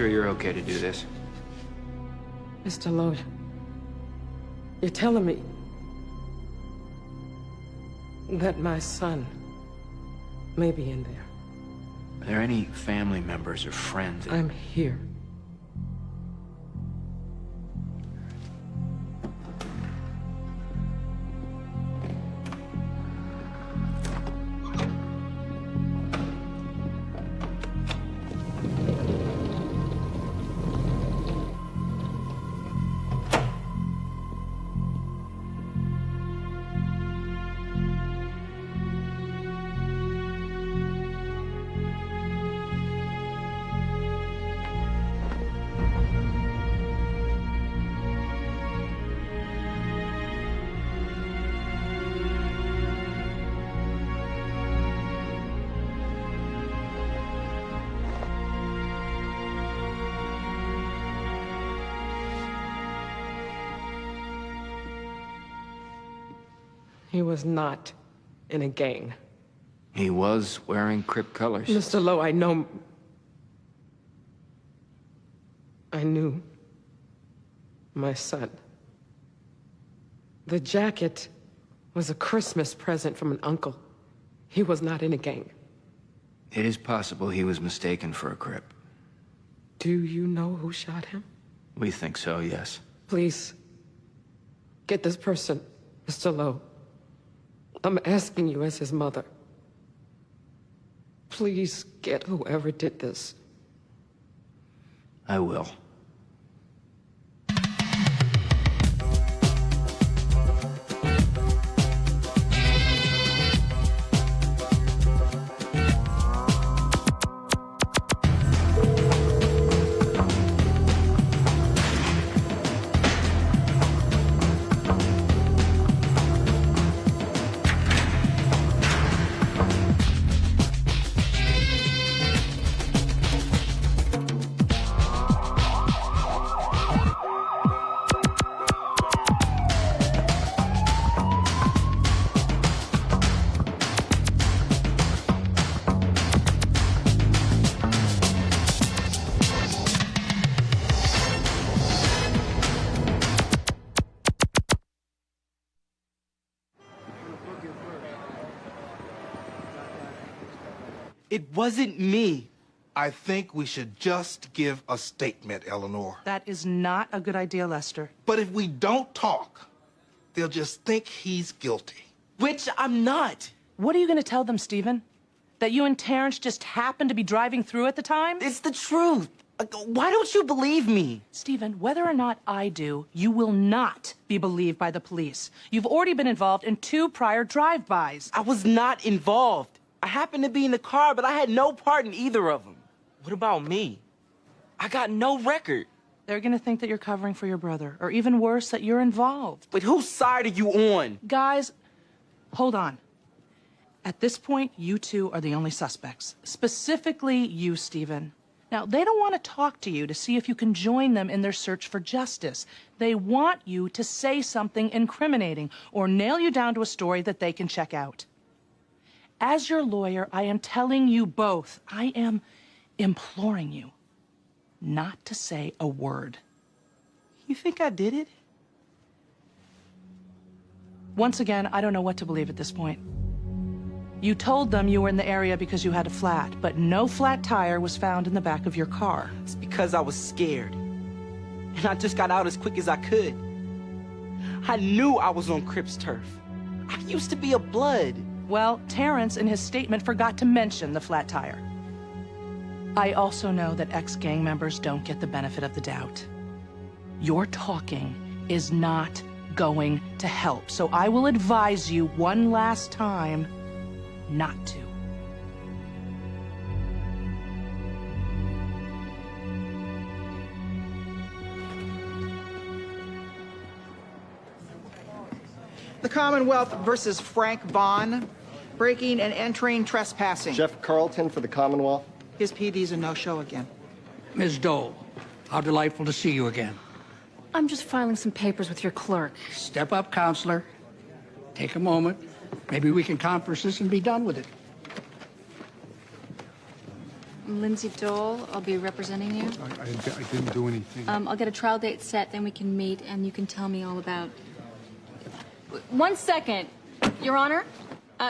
sure you're okay to do this? Mr. Lowe, you're telling me that my son may be in there. Are there any family members or friends? I'm here. He was not in a gang. He was wearing Crip colors. Mr. Lowe, I know... I knew my son. The jacket was a Christmas present from an uncle. He was not in a gang. It is possible he was mistaken for a Crip. Do you know who shot him? We think so, yes. Please, get this person, Mr. Lowe. I'm asking you as his mother. Please get whoever did this. I will. It wasn't me. I think we should just give a statement, Eleanor. That is not a good idea, Lester. But if we don't talk, they'll just think he's guilty. Which I'm not. What are you going to tell them, Stephen? That you and Terrence just happened to be driving through at the time? It's the truth. Why don't you believe me? Stephen, whether or not I do, you will not be believed by the police. You've already been involved in 2 prior drive-bys. I was not involved. I happened to be in the car, but I had no part in either of them. What about me? I got no record. They're going to think that you're covering for your brother, or even worse, that you're involved. But whose side are you on? Guys, hold on. At this point, you 2 are the only suspects. Specifically you, Stephen. Now, they don't want to talk to you to see if you can join them in their search for justice. They want you to say something incriminating or nail you down to a story that they can check out. As your lawyer, I am telling you both, I am imploring you not to say a word. You think I did it? Once again, I don't know what to believe at this point. You told them you were in the area because you had a flat, but no flat tire was found in the back of your car. It's because I was scared. And I just got out as quick as I could. I knew I was on Crip's turf. I used to be a Blood. Well, Terrence, in his statement, forgot to mention the flat tire. I also know that ex-gang members don't get the benefit of the doubt. Your talking is not going to help, so I will advise you one last time not to. The Commonwealth versus Frank Vaughn. Breaking and entering, trespassing. Jeff Carlton for the Commonwealth. His PD's a no-show again. Ms. Dole, how delightful to see you again. I'm just filing some papers with your clerk. Step up, counselor. Take a moment. Maybe we can conference this and be done with it. I'm Lindsay Dole. I'll be representing you. I didn't do anything. I'll get a trial date set, then we can meet, and you can tell me all about... 1 second, Your Honor.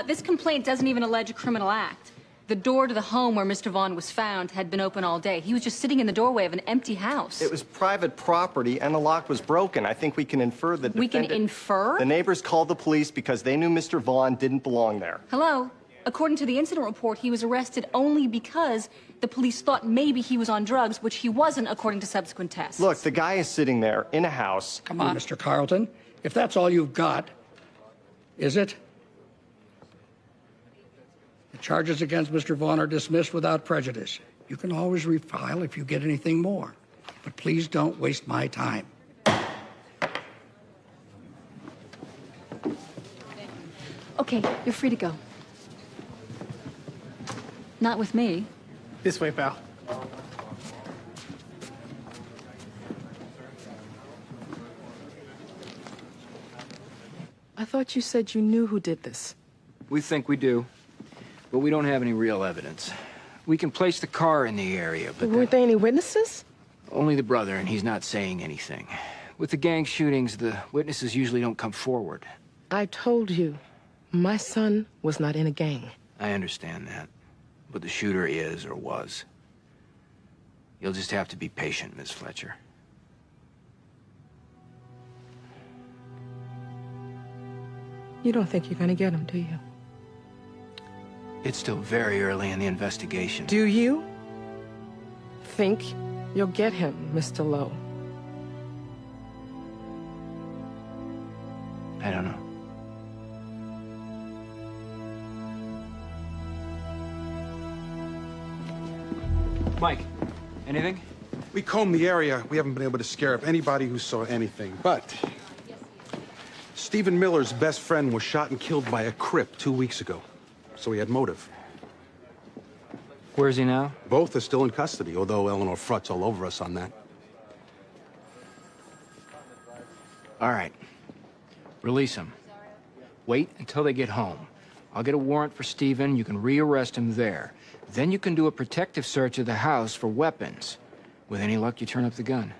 This complaint doesn't even allege a criminal act. The door to the home where Mr. Vaughn was found had been open all day. He was just sitting in the doorway of an empty house. It was private property, and the lock was broken. I think we can infer the We defendant... can infer? The neighbors called the police because they knew Mr. Vaughn didn't belong there. Hello? According to the incident report, he was arrested only because the police thought maybe he was on drugs, which he wasn't, according to subsequent tests. Look, the guy is sitting there in a house. Come on, Mr. Carlton. If that's all you've got, is it? The charges against Mr. Vaughn are dismissed without prejudice. You can always refile if you get anything more. But please don't waste my time. Okay, you're free to go. Not with me. This way, pal. I thought you said you knew who did this. We think we do, but we don't have any real evidence. We can place the car in the area, but Weren't there any witnesses? only the brother, and he's not saying anything. With the gang shootings, the witnesses usually don't come forward. I told you, my son was not in a gang. I understand that, but the shooter is or was. You'll just have to be patient, Miss Fletcher. You don't think you're gonna get him, do you? It's still very early in the investigation. Do you think you'll get him, Mr. Lowe? I don't know. Mike, anything? We combed the area. We haven't been able to scare up anybody who saw anything. But Stephen Miller's best friend was shot and killed by a Crip 2 weeks ago. So he had motive. Where is he now? Both are still in custody, although Eleanor Frut's all over us on that. All right. Release him. Wait until they get home. I'll get a warrant for Stephen. You can rearrest him there. Then you can do a protective search of the house for weapons. With any luck, you turn up the gun.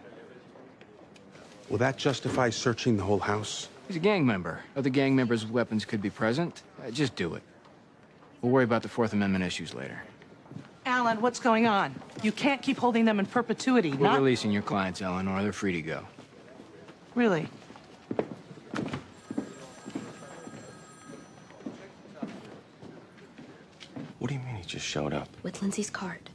Will that justify searching the whole house? He's a gang member. Other gang members with weapons could be present. Just do it. We'll worry about the Fourth Amendment issues later. Alan, what's going on? You can't keep holding them in perpetuity, We're not... releasing your clients, Eleanor. They're free to go. Really? What do you mean he just showed up? With Lindsay's card.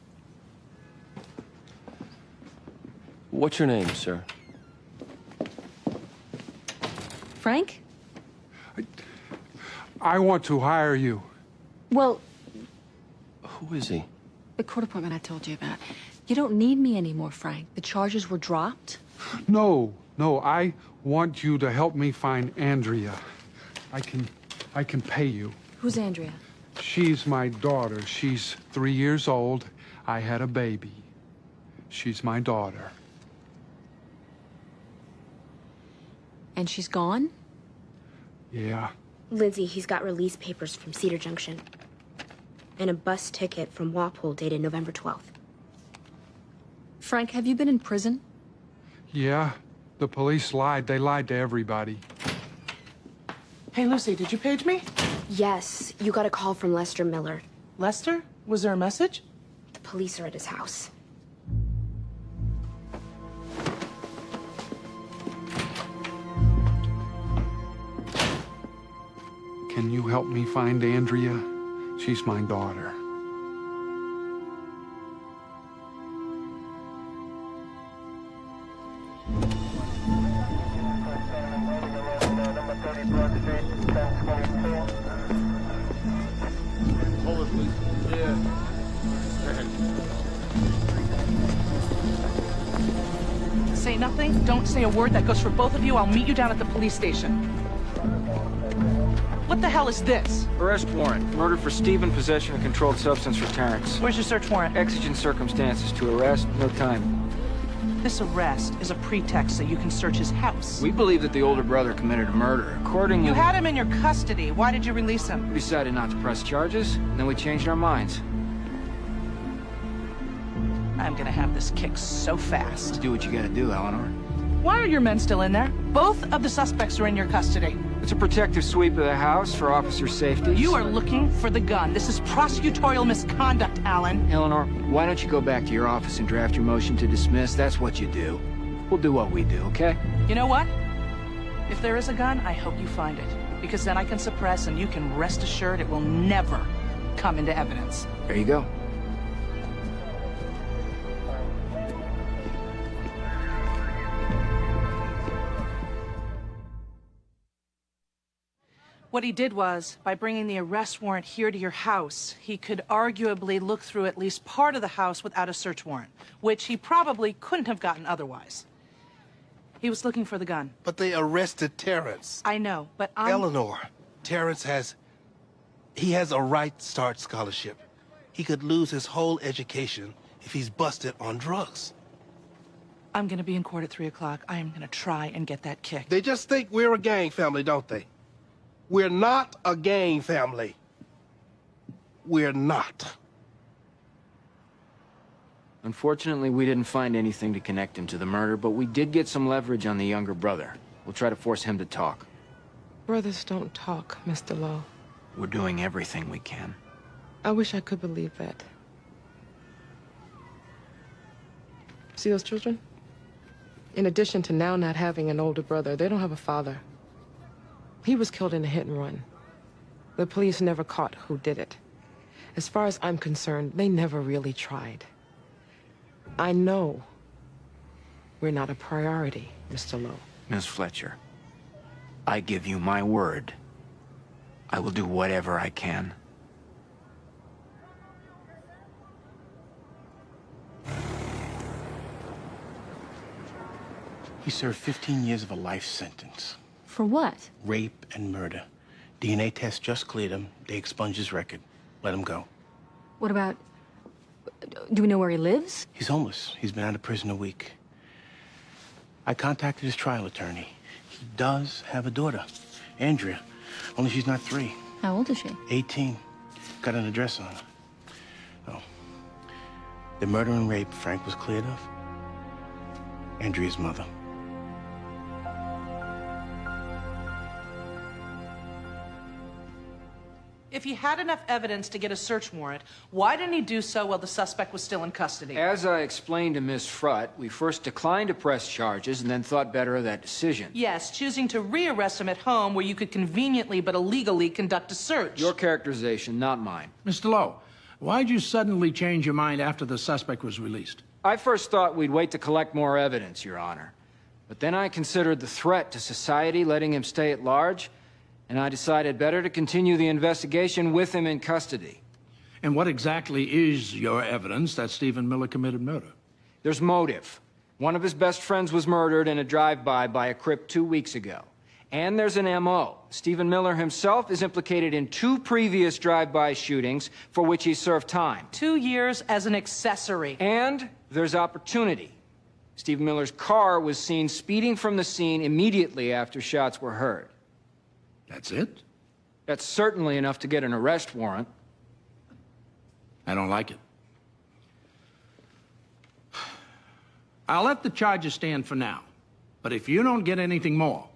What's your name, sir? Frank? I want to hire you. Well, Who is he? the court appointment I told you about. You don't need me anymore, Frank. The charges were dropped. No, I want you to help me find Andrea. I can pay you. Who's Andrea? She's my daughter. She's 3 years old. I had a baby. She's my daughter. And she's gone? Yeah. Lindsay, he's got release papers from Cedar Junction. And a bus ticket from Walpole dated November 12th. Frank, have you been in prison? Yeah. The police lied. They lied to everybody. Hey, Lucy, did you page me? Yes, you got a call from Lester Miller. Lester? Was there a message? The police are at his house. Can you help me find Andrea? She's my daughter. Say nothing. Don't say a word. That goes for both of you. I'll meet you down at the police station. What the hell is this? Arrest warrant. Murder for Stephen, possession of controlled substance for Terrence. Where's your search warrant? Exigent circumstances to arrest, no time. This arrest is a pretext so you can search his house. We believe that the older brother committed a murder. Accordingly, You had him in your custody. Why did you release him? we decided not to press charges, and then we changed our minds. I'm gonna have this kicked so fast. Do what you gotta do, Eleanor. Why are your men still in there? Both of the suspects are in your custody. It's a protective sweep of the house for officer safety. You are looking for the gun. This is prosecutorial misconduct, Alan. Eleanor, why don't you go back to your office and draft your motion to dismiss? That's what you do. We'll do what we do, okay? You know what? If there is a gun, I hope you find it. Because then I can suppress, and you can rest assured it will never come into evidence. There you go. What he did was, by bringing the arrest warrant here to your house, he could arguably look through at least part of the house without a search warrant, which he probably couldn't have gotten otherwise. He was looking for the gun. But they arrested Terrence. I know, but Eleanor, Terrence has a right start scholarship. He could lose his whole education if he's busted on drugs. I'm gonna be in court at 3 o'clock. I am gonna try and get that kicked. They just think we're a gang family, don't they? We're not a gang family. We're not. Unfortunately, we didn't find anything to connect him to the murder, but we did get some leverage on the younger brother. We'll try to force him to talk. Brothers don't talk, Mr. Lowe. We're doing everything we can. I wish I could believe that. See those children? In addition to now not having an older brother, they don't have a father. He was killed in a hit and run. The police never caught who did it. As far as I'm concerned, they never really tried. I know we're not a priority, Mr. Lowe. Miss Fletcher, I give you my word. I will do whatever I can. He served 15 years of a life sentence. For what? Rape and murder. DNA test just cleared him. They expunged his record. Let him go. What about... Do we know where he lives? He's homeless. He's been out of prison a week. I contacted his trial attorney. He does have a daughter, Andrea. Only she's not 3. How old is she? 18. Got an address on her. Oh. The murder and rape Frank was cleared of. Andrea's mother. If he had enough evidence to get a search warrant, why didn't he do so while the suspect was still in custody? As I explained to Miss Frutt, we first declined to press charges and then thought better of that decision. Yes, choosing to rearrest him at home where you could conveniently but illegally conduct a search. Your characterization, not mine. Mr. Lowe, why'd you suddenly change your mind after the suspect was released? I first thought we'd wait to collect more evidence, Your Honor. But then I considered the threat to society letting him stay at large, and I decided better to continue the investigation with him in custody. And what exactly is your evidence that Stephen Miller committed murder? There's motive. One of his best friends was murdered in a drive-by by a Crip 2 weeks ago. And there's an M.O. Stephen Miller himself is implicated in 2 previous drive-by shootings for which he served time. 2 years as an accessory. And there's opportunity. Stephen Miller's car was seen speeding from the scene immediately after shots were heard. That's it? That's certainly enough to get an arrest warrant. I don't like it. I'll let the charges stand for now. But if you don't get anything more...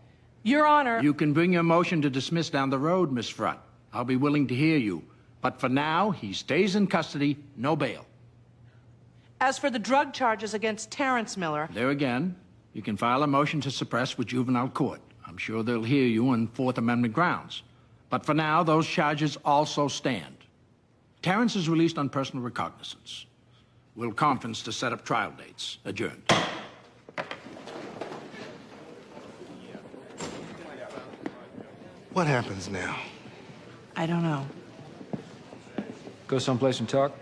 Your Honor... You can bring your motion to dismiss down the road, Miss Frutt. I'll be willing to hear you. But for now, he stays in custody, no bail. As for the drug charges against Terrence Miller... There again, you can file a motion to suppress with juvenile court. I'm sure they'll hear you on Fourth Amendment grounds. But for now, those charges also stand. Terrence is released on personal recognizance. We'll conference to set up trial dates. Adjourned. What happens now? I don't know. Go someplace and talk?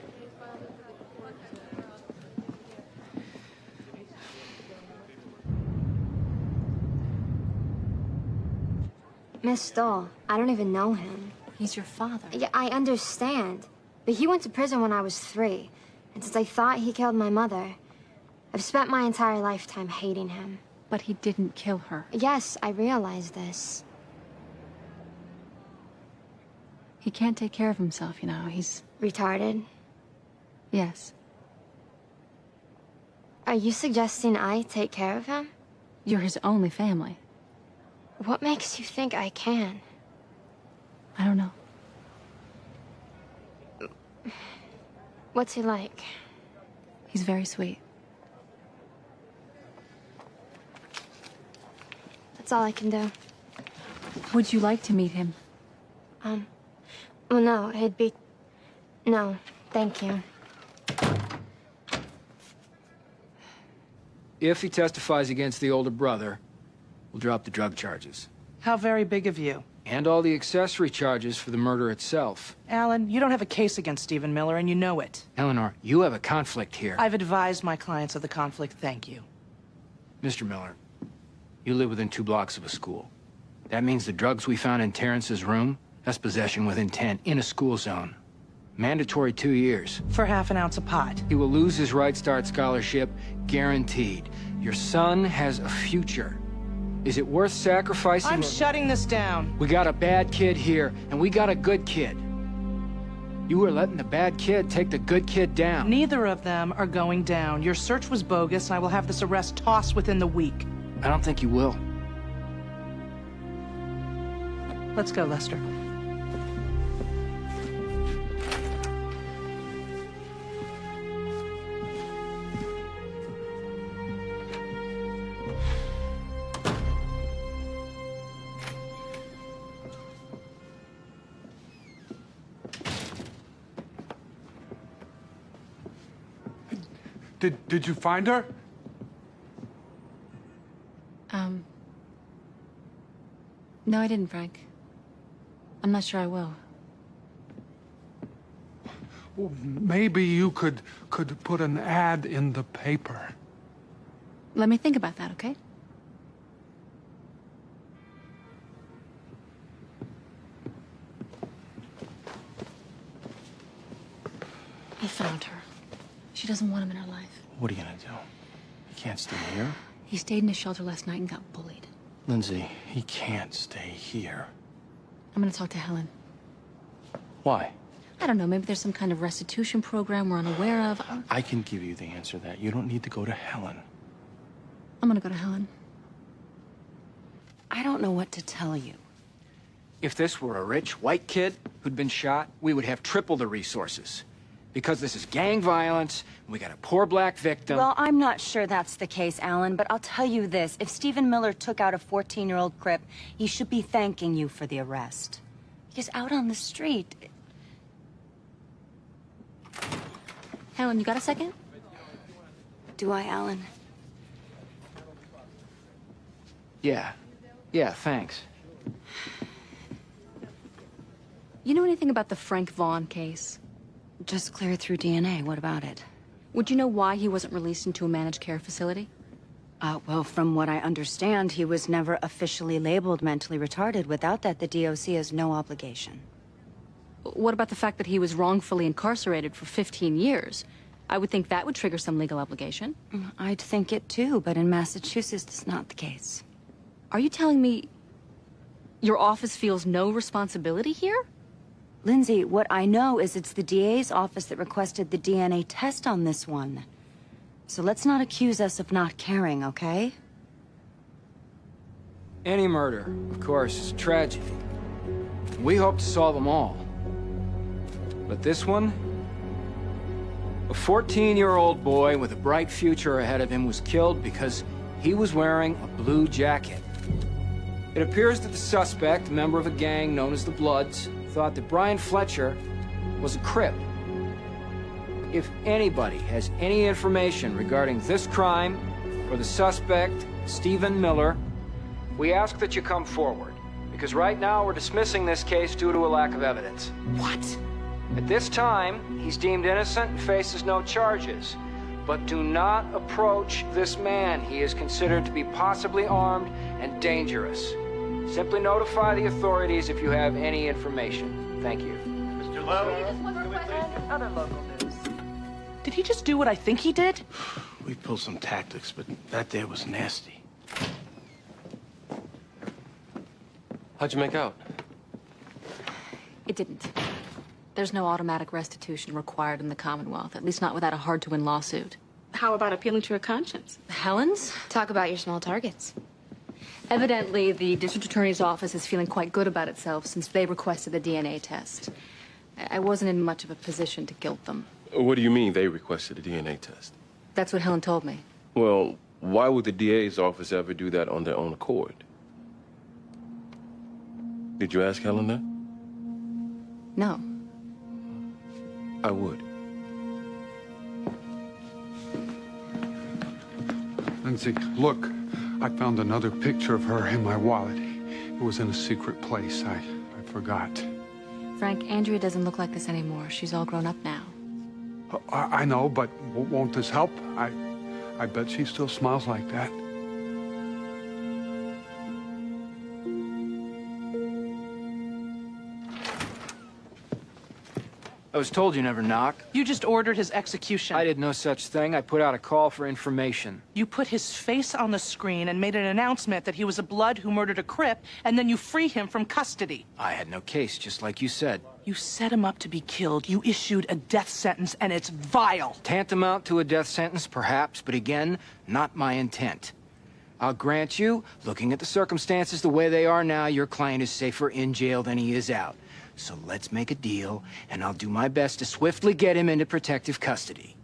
Miss Stoll, I don't even know him. He's your father. Yeah, I understand. But he went to prison when I was 3. And since I thought he killed my mother, I've spent my entire lifetime hating him. But he didn't kill her. Yes, I realize this. He can't take care of himself, you know. He's... Retarded? Yes. Are you suggesting I take care of him? You're his only family. What makes you think I can? I don't know. What's he like? He's very sweet. That's all I can do. Would you like to meet him? Well, no, it'd be... No, thank you. If he testifies against the older brother, we'll drop the drug charges. How very big of you. And all the accessory charges for the murder itself. Alan, you don't have a case against Stephen Miller, and you know it. Eleanor, you have a conflict here. I've advised my clients of the conflict, thank you. Mr. Miller, you live within 2 blocks of a school. That means the drugs we found in Terrence's room, that's possession with intent in a school zone. Mandatory 2 years. For half an ounce of pot. He will lose his Right Start scholarship, guaranteed. Your son has a future. Is it worth sacrificing? I'm shutting this down. We got a bad kid here, and we got a good kid. You were letting the bad kid take the good kid down. Neither of them are going down. Your search was bogus, and I will have this arrest tossed within the week. I don't think you will. Let's go, Lester. Did you find her? No, I didn't, Frank. I'm not sure I will. Well, maybe you could put an ad in the paper. Let me think about that, okay? I found her. She doesn't want him in her life. What are you gonna do? He can't stay here. He stayed in his shelter last night and got bullied. Lindsay, he can't stay here. I'm gonna talk to Helen. Why? I don't know, maybe there's some kind of restitution program we're unaware of. I can give you the answer to that. You don't need to go to Helen. I'm gonna go to Helen. I don't know what to tell you. If this were a rich white kid who'd been shot, we would have triple the resources. Because this is gang violence, and we got a poor black victim. Well, I'm not sure that's the case, Alan, but I'll tell you this. If Stephen Miller took out a 14-year-old Crip, he should be thanking you for the arrest. Because out on the street... Helen, you got a second? Do I, Alan? Yeah, thanks. You know anything about the Frank Vaughn case? Just cleared through DNA. What about it? Would you know why he wasn't released into a managed care facility? Well, from what I understand, he was never officially labeled mentally retarded. Without that, the DOC has no obligation. What about the fact that he was wrongfully incarcerated for 15 years? I would think that would trigger some legal obligation. I'd think it too, but in Massachusetts, it's not the case. Are you telling me your office feels no responsibility here? Lindsay, what I know is it's the DA's office that requested the DNA test on this one. So let's not accuse us of not caring, okay? Any murder, of course, is a tragedy. We hope to solve them all. But this one? A 14-year-old boy with a bright future ahead of him was killed because he was wearing a blue jacket. It appears that the suspect, a member of a gang known as the Bloods, thought that Brian Fletcher was a Crip. If anybody has any information regarding this crime or the suspect, Stephen Miller, we ask that you come forward, because right now we're dismissing this case due to a lack of evidence. What? At this time, he's deemed innocent and faces no charges. But do not approach this man. He is considered to be possibly armed and dangerous. Simply notify the authorities if you have any information. Thank you. Mr. Lowe? Other local news. Did he just do what I think he did? We pulled some tactics, but that there was nasty. How'd you make out? It didn't. There's no automatic restitution required in the Commonwealth, at least not without a hard-to-win lawsuit. How about appealing to her conscience? Helen's? Talk about your small targets. Evidently, the district attorney's office is feeling quite good about itself since they requested the DNA test. I wasn't in much of a position to guilt them. What do you mean they requested a DNA test? That's what Helen told me. Well, why would the DA's office ever do that on their own accord? Did you ask Helen that? No. I would. Lindsay, look. I found another picture of her in my wallet. It was in a secret place. I forgot. Frank, Andrea doesn't look like this anymore. She's all grown up now. I know, but won't this help? I bet she still smiles like that. I was told you never knock. You just ordered his execution. I did no such thing. I put out a call for information. You put his face on the screen and made an announcement that he was a blood who murdered a Crip, and then you free him from custody. I had no case, just like you said. You set him up to be killed. You issued a death sentence, and it's vile. Tantamount to a death sentence, perhaps, but again, not my intent. I'll grant you, looking at the circumstances the way they are now, your client is safer in jail than he is out. So let's make a deal, and I'll do my best to swiftly get him into protective custody.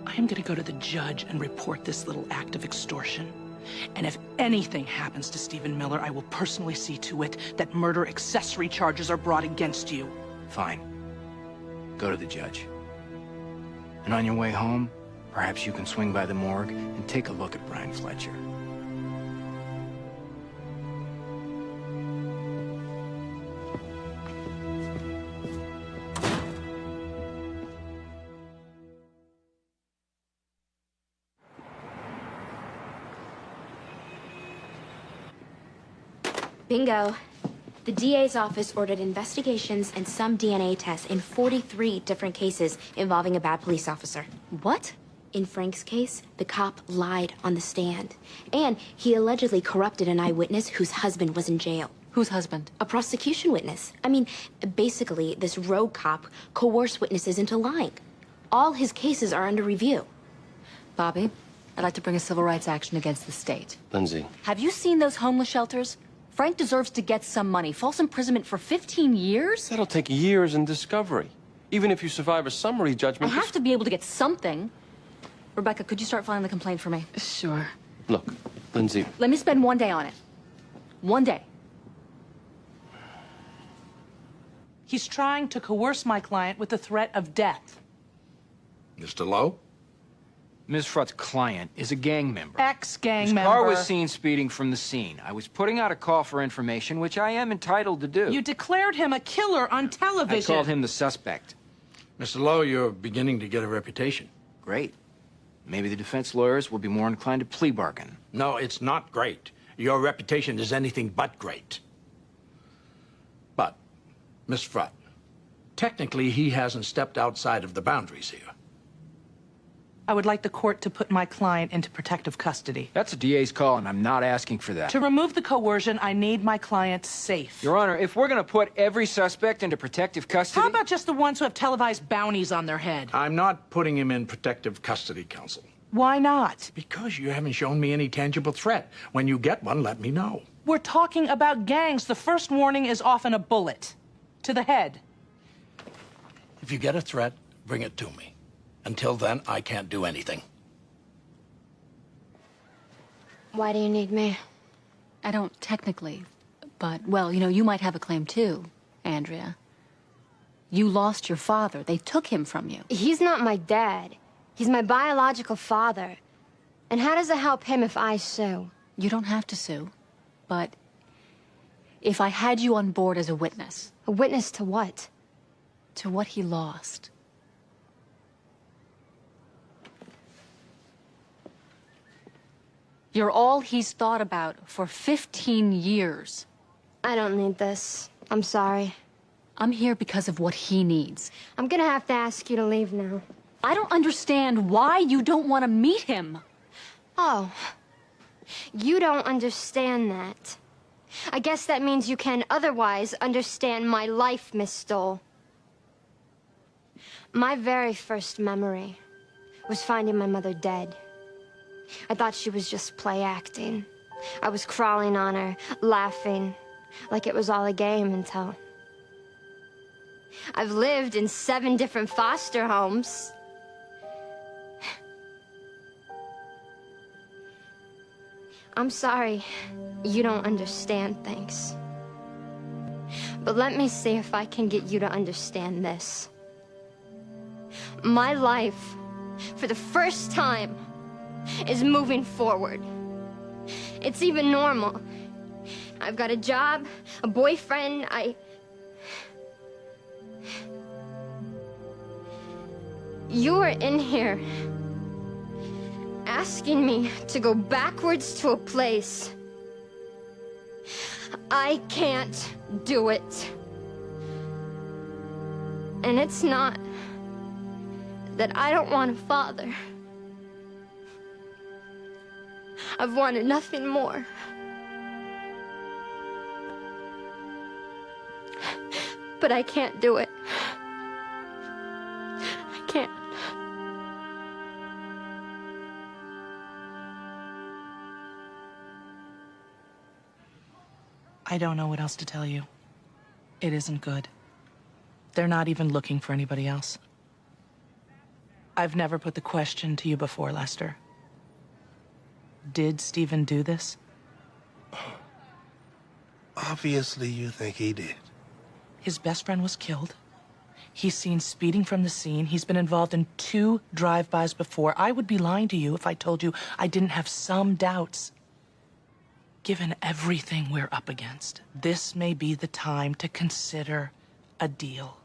I am going to go to the judge and report this little act of extortion. And if anything happens to Stephen Miller, I will personally see to it that murder accessory charges are brought against you. Fine. Go to the judge. And on your way home, perhaps you can swing by the morgue and take a look at Brian Fletcher. Bingo. The DA's office ordered investigations and some DNA tests in 43 different cases involving a bad police officer. What? In Frank's case, the cop lied on the stand. And he allegedly corrupted an eyewitness whose husband was in jail. Whose husband? A prosecution witness. I mean, basically, this rogue cop coerced witnesses into lying. All his cases are under review. Bobby, I'd like to bring a civil rights action against the state. Lindsay. Have you seen those homeless shelters? Frank deserves to get some money. False imprisonment for 15 years? That'll take years in discovery. Even if you survive a summary judgment... I have to be able to get something. Rebecca, could you start filing the complaint for me? Sure. Look, Lindsay... Let me spend 1 day on it. 1 day. He's trying to coerce my client with the threat of death. Mr. Lowe? Ms. Frutt's client is a gang member. Ex-gang His member. car was seen speeding from the scene. I was putting out a call for information, which I am entitled to do. You declared him a killer on television. I called him the suspect. Mr. Lowe, you're beginning to get a reputation. Great. Maybe the defense lawyers will be more inclined to plea bargain. No, it's not great. Your reputation is anything but great. But, Miss Frutt, technically he hasn't stepped outside of the boundaries here. I would like the court to put my client into protective custody. That's a DA's call, and I'm not asking for that. To remove the coercion, I need my client safe. Your Honor, if we're going to put every suspect into protective custody... How about just the ones who have televised bounties on their head? I'm not putting him in protective custody, counsel. Why not? Because you haven't shown me any tangible threat. When you get one, let me know. We're talking about gangs. The first warning is often a bullet. To the head. If you get a threat, bring it to me. Until then, I can't do anything. Why do you need me? I don't technically, but, well, you know, you might have a claim too, Andrea. You lost your father. They took him from you. He's not my dad. He's my biological father. And how does it help him if I sue? You don't have to sue, but if I had you on board as a witness... A witness to what? To what he lost. You're all he's thought about for 15 years. I don't need this. I'm sorry. I'm here because of what he needs. I'm gonna have to ask you to leave now. I don't understand why you don't want to meet him. Oh. You don't understand that. I guess that means you can otherwise understand my life, Miss Stoll. My very first memory was finding my mother dead. I thought she was just play acting. I was crawling on her, laughing, like it was all a game until... I've lived in 7 different foster homes. I'm sorry you don't understand things. But let me see if I can get you to understand this. My life, for the first time, is moving forward. It's even normal. I've got a job, a boyfriend, You are in here asking me to go backwards to a place. I can't do it. And it's not that I don't want a father. I've wanted nothing more. But I can't do it. I can't. I don't know what else to tell you. It isn't good. They're not even looking for anybody else. I've never put the question to you before, Lester. Did Stephen do this? Obviously, you think he did. His best friend was killed. He's seen speeding from the scene. He's been involved in 2 drive-bys before. I would be lying to you if I told you I didn't have some doubts. Given everything we're up against, this may be the time to consider a deal.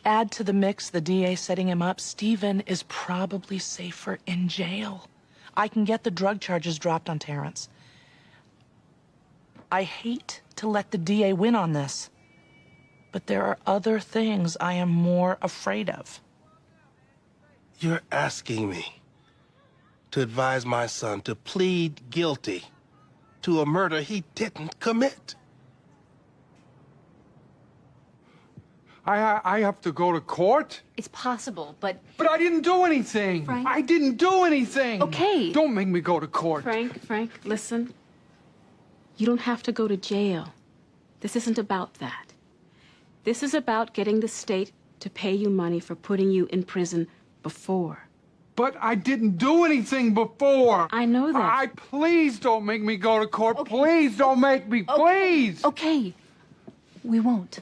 Add to the mix the DA setting him up, Stephen is probably safer in jail. I can get the drug charges dropped on Terrence. I hate to let the DA win on this, but there are other things I am more afraid of. You're asking me to advise my son to plead guilty to a murder he didn't commit. I have to go to court? It's possible, but... But I didn't do anything! Frank? I didn't do anything! Okay. Don't make me go to court. Frank, listen. You don't have to go to jail. This isn't about that. This is about getting the state to pay you money for putting you in prison before. But I didn't do anything before. I know that. Please don't make me go to court. Okay. Please don't make me. Okay. Please. Okay. We won't.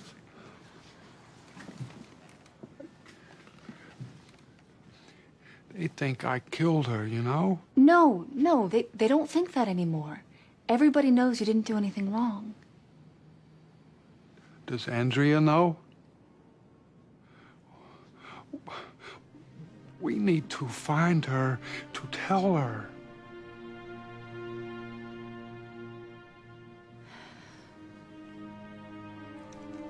They think I killed her, you know? No, they don't think that anymore. Everybody knows you didn't do anything wrong. Does Andrea know? We need to find her to tell her.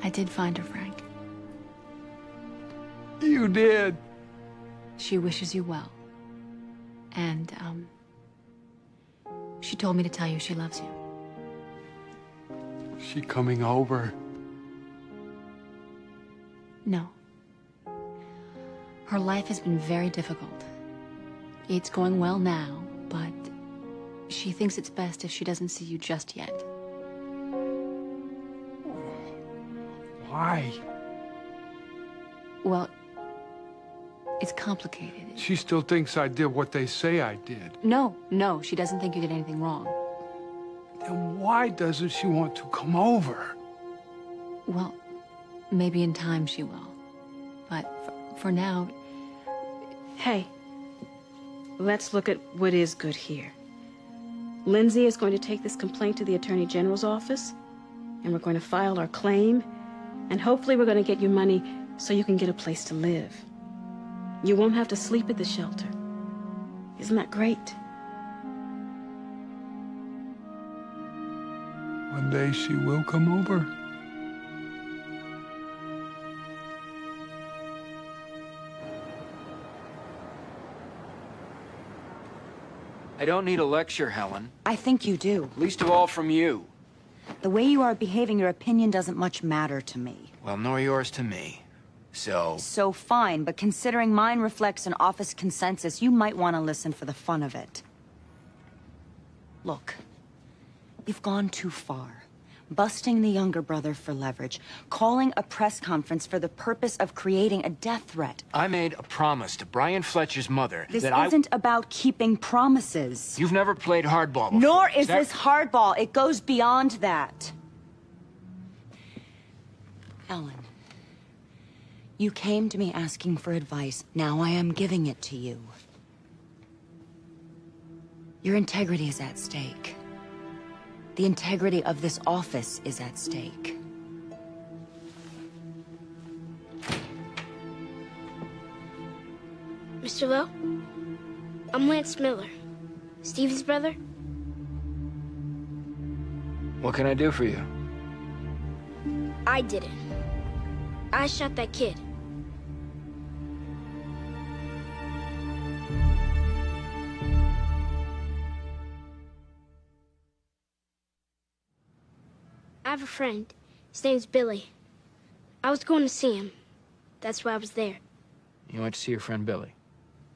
I did find her, Frank. You did? She wishes you well. And, she told me to tell you she loves you. She coming over? No. Her life has been very difficult. It's going well now, but she thinks it's best if she doesn't see you just yet. Why? Well, it's complicated. She still thinks I did what they say I did. No, she doesn't think you did anything wrong. Then why doesn't she want to come over? Well, maybe in time she will. But for now... Hey, let's look at what is good here. Lindsay is going to take this complaint to the Attorney General's office, and we're going to file our claim, and hopefully we're going to get you money so you can get a place to live. You won't have to sleep at the shelter. Isn't that great? One day she will come over. I don't need a lecture, Helen. I think you do. Least of all from you. The way you are behaving, your opinion doesn't much matter to me. Well, nor yours to me. So fine, but considering mine reflects an office consensus, you might want to listen for the fun of it. Look, you've gone too far. Busting the younger brother for leverage, calling a press conference for the purpose of creating a death threat. I made a promise to Brian Fletcher's mother This that isn't about keeping promises. You've never played hardball before. Nor is this hardball. It goes beyond that. Ellen, you came to me asking for advice. Now I am giving it to you. Your integrity is at stake. The integrity of this office is at stake. Mr. Lowe, I'm Lance Miller, Steve's brother. What can I do for you? I did it. I shot that kid. I have a friend. His name's Billy. I was going to see him. That's why I was there. You went to see your friend Billy?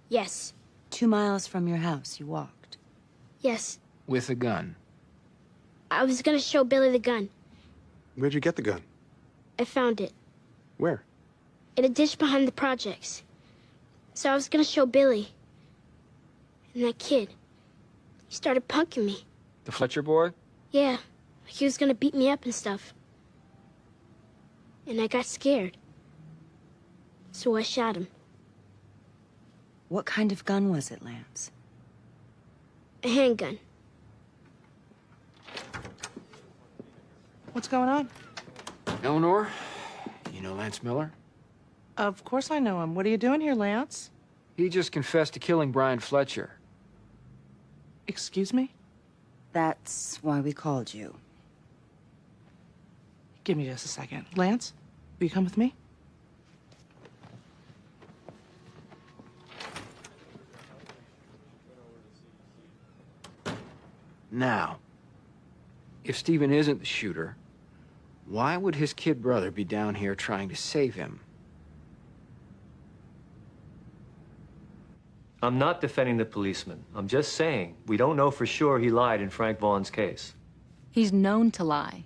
Yes. 2 miles from your house, you walked. Yes. With a gun? I was gonna show Billy the gun. Where'd you get the gun? I found it. Where? In a ditch behind the projects. So I was gonna show Billy. And that kid. He started punking me. The Fletcher boy? Yeah. He was gonna beat me up and stuff. And I got scared. So I shot him. What kind of gun was it, Lance? A handgun. What's going on? Eleanor, you know Lance Miller? Of course I know him. What are you doing here, Lance? He just confessed to killing Brian Fletcher. Excuse me? That's why we called you. Give me just a second. Lance, will you come with me? Now, if Stephen isn't the shooter, why would his kid brother be down here trying to save him? I'm not defending the policeman. I'm just saying we don't know for sure he lied in Frank Vaughn's case. He's known to lie.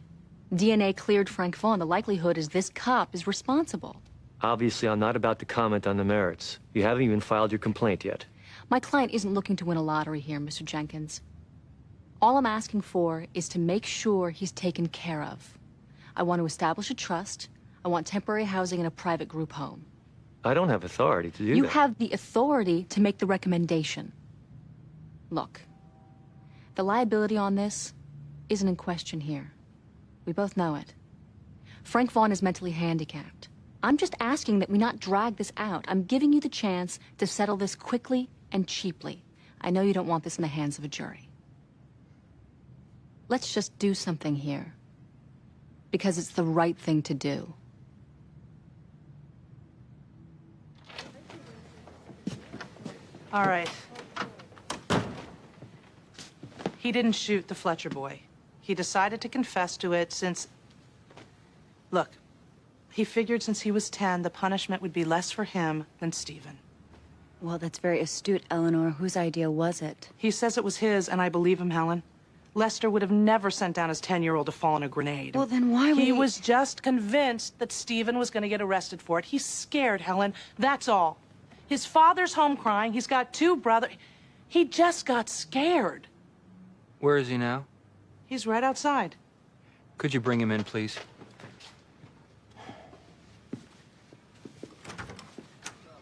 DNA cleared Frank Vaughn. The likelihood is this cop is responsible. Obviously, I'm not about to comment on the merits. You haven't even filed your complaint yet. My client isn't looking to win a lottery here, Mr. Jenkins. All I'm asking for is to make sure he's taken care of. I want to establish a trust. I want temporary housing in a private group home. I don't have authority to do that. You have the authority to make the recommendation. Look, the liability on this isn't in question here. We both know it. Frank Vaughn is mentally handicapped. I'm just asking that we not drag this out. I'm giving you the chance to settle this quickly and cheaply. I know you don't want this in the hands of a jury. Let's just do something here. Because it's the right thing to do. All right. He didn't shoot the Fletcher boy. He decided to confess to it since... Look, he figured since he was 10, the punishment would be less for him than Stephen. Well, that's very astute, Eleanor. Whose idea was it? He says it was his, and I believe him, Helen. Lester would have never sent down his 10-year-old to fall in a grenade. Well, then why would he was just convinced that Stephen was going to get arrested for it. He's scared, Helen. That's all. His father's home crying. He's got 2 brothers. He just got scared. Where is he now? He's right outside. Could you bring him in, please?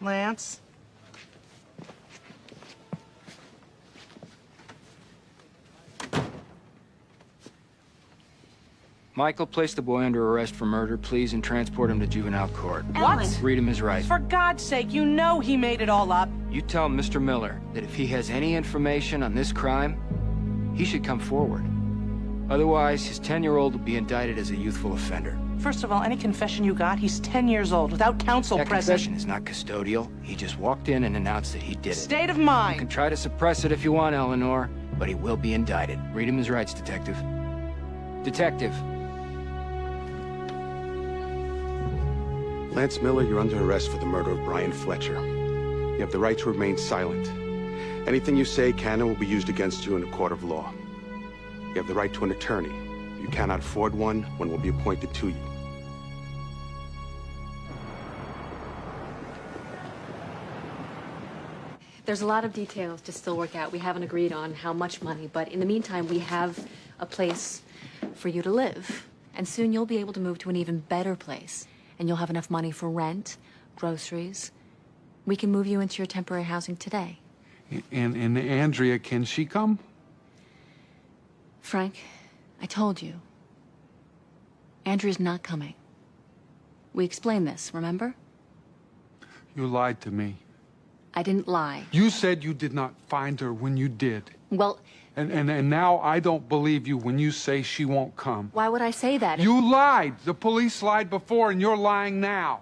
Lance? Michael, place the boy under arrest for murder, please, and transport him to juvenile court. What? Read him his rights. For God's sake, you know he made it all up. You tell Mr. Miller that if he has any information on this crime, he should come forward. Otherwise, his 10-year-old will be indicted as a youthful offender. First of all, any confession you got, he's 10 years old without counsel That present. confession is not custodial. He just walked in and announced that he did it. State of mind. You can try to suppress it if you want, Eleanor, but he will be indicted. Read him his rights, Detective. Detective. Lance Miller, you're under arrest for the murder of Brian Fletcher. You have the right to remain silent. Anything you say can and will be used against you in a court of law. You have the right to an attorney. If you cannot afford one will be appointed to you. There's a lot of details to still work out. We haven't agreed on how much money, but in the meantime, we have a place for you to live. And soon you'll be able to move to an even better place. And you'll have enough money for rent, groceries. We can move you into your temporary housing today. And Andrea, can she come? Frank, I told you. Andrea's not coming. We explained this, remember? You lied to me. I didn't lie. You said you did not find her when you did. Well... And now I don't believe you when you say she won't come. Why would I say that? You lied. The police lied before, and you're lying now.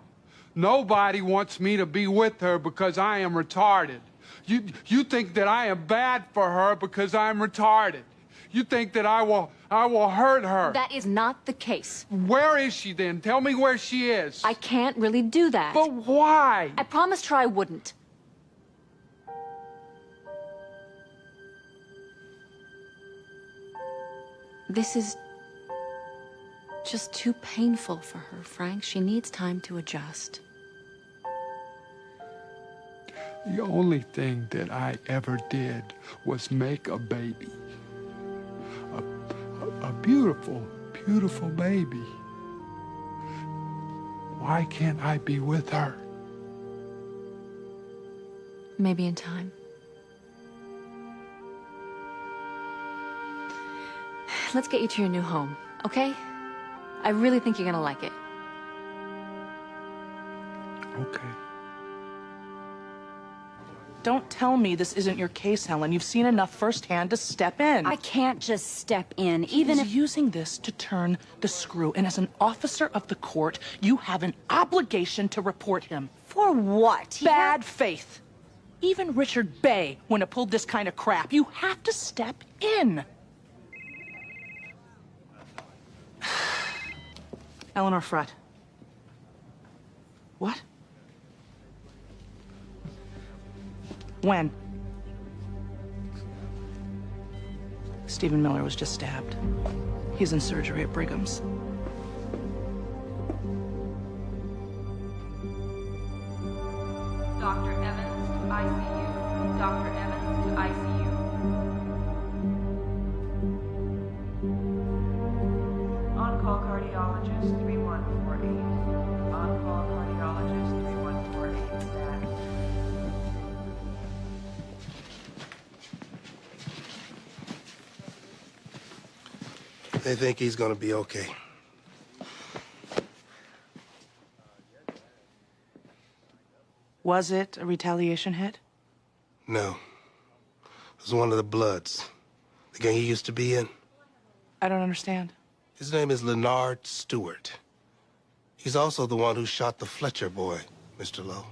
Nobody wants me to be with her because I am retarded. You think that I am bad for her because I'm retarded. You think that I will hurt her. That is not the case. Where is she then? Tell me where she is. I can't really do that. But why? I promised her I wouldn't. This is just too painful for her, Frank. She needs time to adjust. The only thing that I ever did was make a baby. A beautiful, beautiful baby. Why can't I be with her? Maybe in time. Let's get you to your new home, okay? I really think you're gonna like it. Okay. Don't tell me this isn't your case, Helen. You've seen enough firsthand to step in. I can't just step in, even if... He's using this to turn the screw, and as an officer of the court, you have an obligation to report him. For what? Bad faith. Even Richard Bay wouldn't have pulled this kind of crap. You have to step in. Eleanor Frutt. What? When? Stephen Miller was just stabbed. He's in surgery at Brigham's. Dr. Evans to ICU. Dr. Evans to ICU. On-call cardiologist 3148. On-call cardiologist 3148. Back. They think he's gonna be okay. Was it a retaliation hit? No. It was one of the Bloods. The gang he used to be in. I don't understand. His name is Leonard Stewart. He's also the one who shot the Fletcher boy, Mr. Lowe.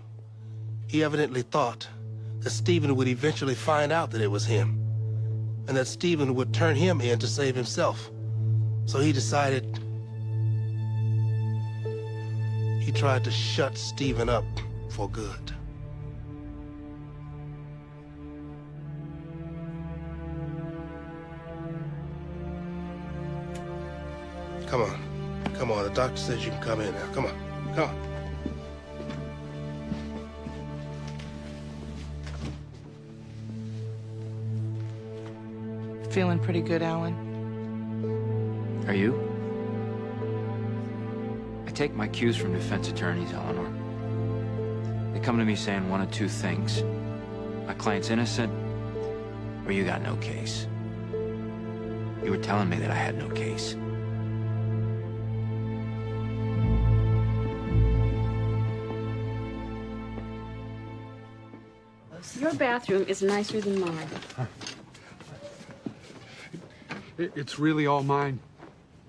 He evidently thought that Stephen would eventually find out that it was him, and that Stephen would turn him in to save himself. So he decided he tried to shut Stephen up for good. Come on. Come on. The doctor says you can come in now. Come on. Come on. Feeling pretty good, Alan? Are you? I take my cues from defense attorneys, Eleanor. They come to me saying one of two things. My client's innocent, or you got no case. You were telling me that I had no case. Your bathroom is nicer than mine. It's really all mine.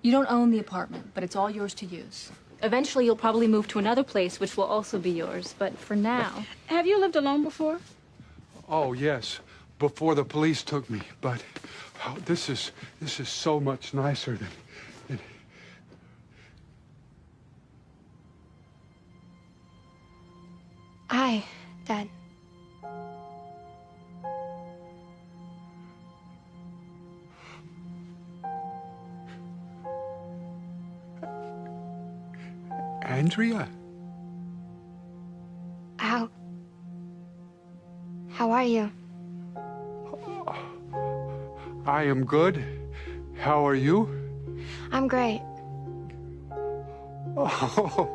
You don't own the apartment, but it's all yours to use. Eventually, you'll probably move to another place, which will also be yours. But for now... Have you lived alone before? Oh, yes. Before the police took me. But oh, this is so much nicer than... Hey, Dad. Andrea? How are you? I am good. How are you? I'm great. Oh,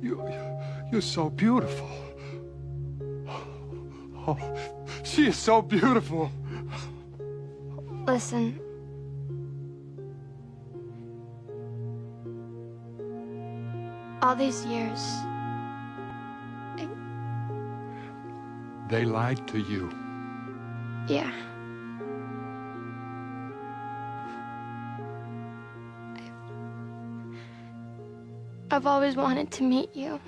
you're so beautiful. Oh, she is so beautiful. Listen. All these years, They lied to you. yeah. I've always wanted to meet you.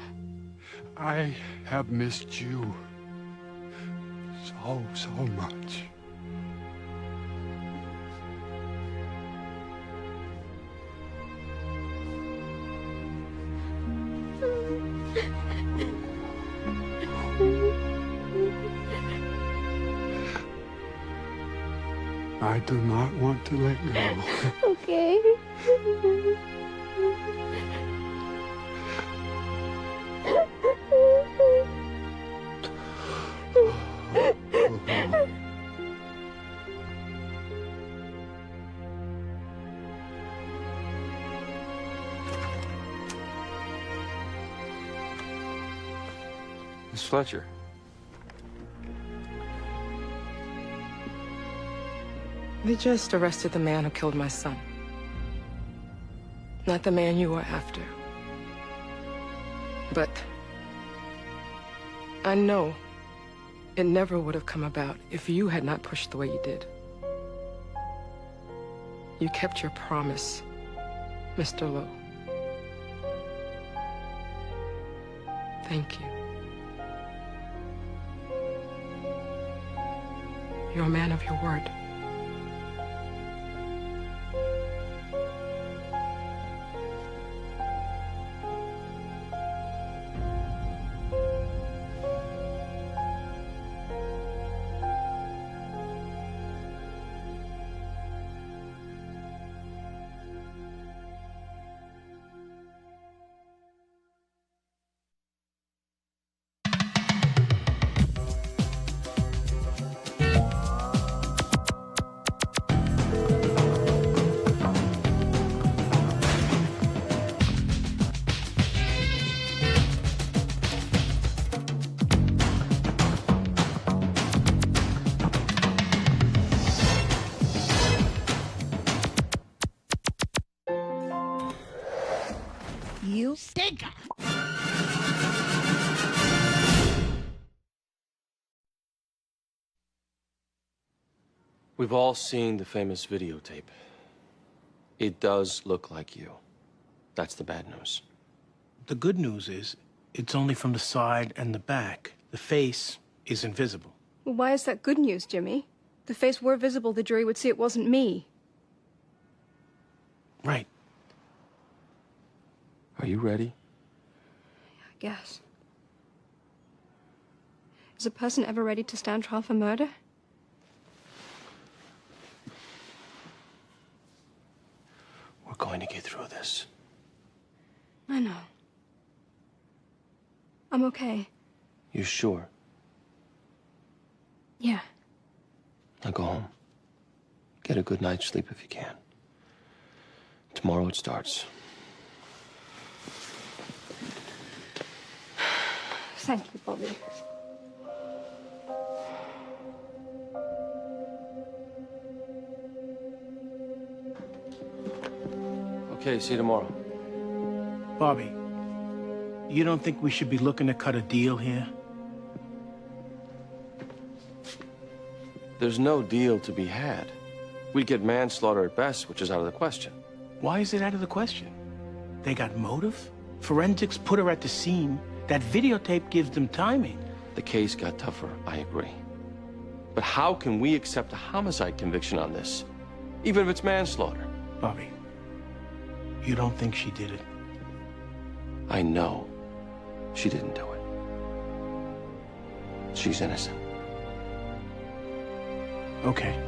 I have missed you so much. I do not want to let go. Okay. Miss Fletcher. They just arrested the man who killed my son. Not the man you were after. But I know it never would have come about if you had not pushed the way you did. You kept your promise, Mr. Lowe. Thank you. You're a man of your word. You stinker! We've all seen the famous videotape. It does look like you. That's the bad news. The good news is, it's only from the side and the back. The face is invisible. Well, why is that good news, Jimmy? If the face were visible, the jury would see it wasn't me. Right. Are you ready? I guess. Is a person ever ready to stand trial for murder? We're going to get through this. I know. I'm okay. You sure? Yeah. Now go home. Get a good night's sleep if you can. Tomorrow it starts. Thank you, Bobby. Okay, see you tomorrow. Bobby, you don't think we should be looking to cut a deal here? There's no deal to be had. We'd get manslaughter at best, which is out of the question. Why is it out of the question? They got motive? Forensics put her at the scene. That videotape gives them timing. The case got tougher, I agree. But how can we accept a homicide conviction on this? Even if it's manslaughter? Bobby, you don't think she did it? I know she didn't do it. She's innocent. Okay.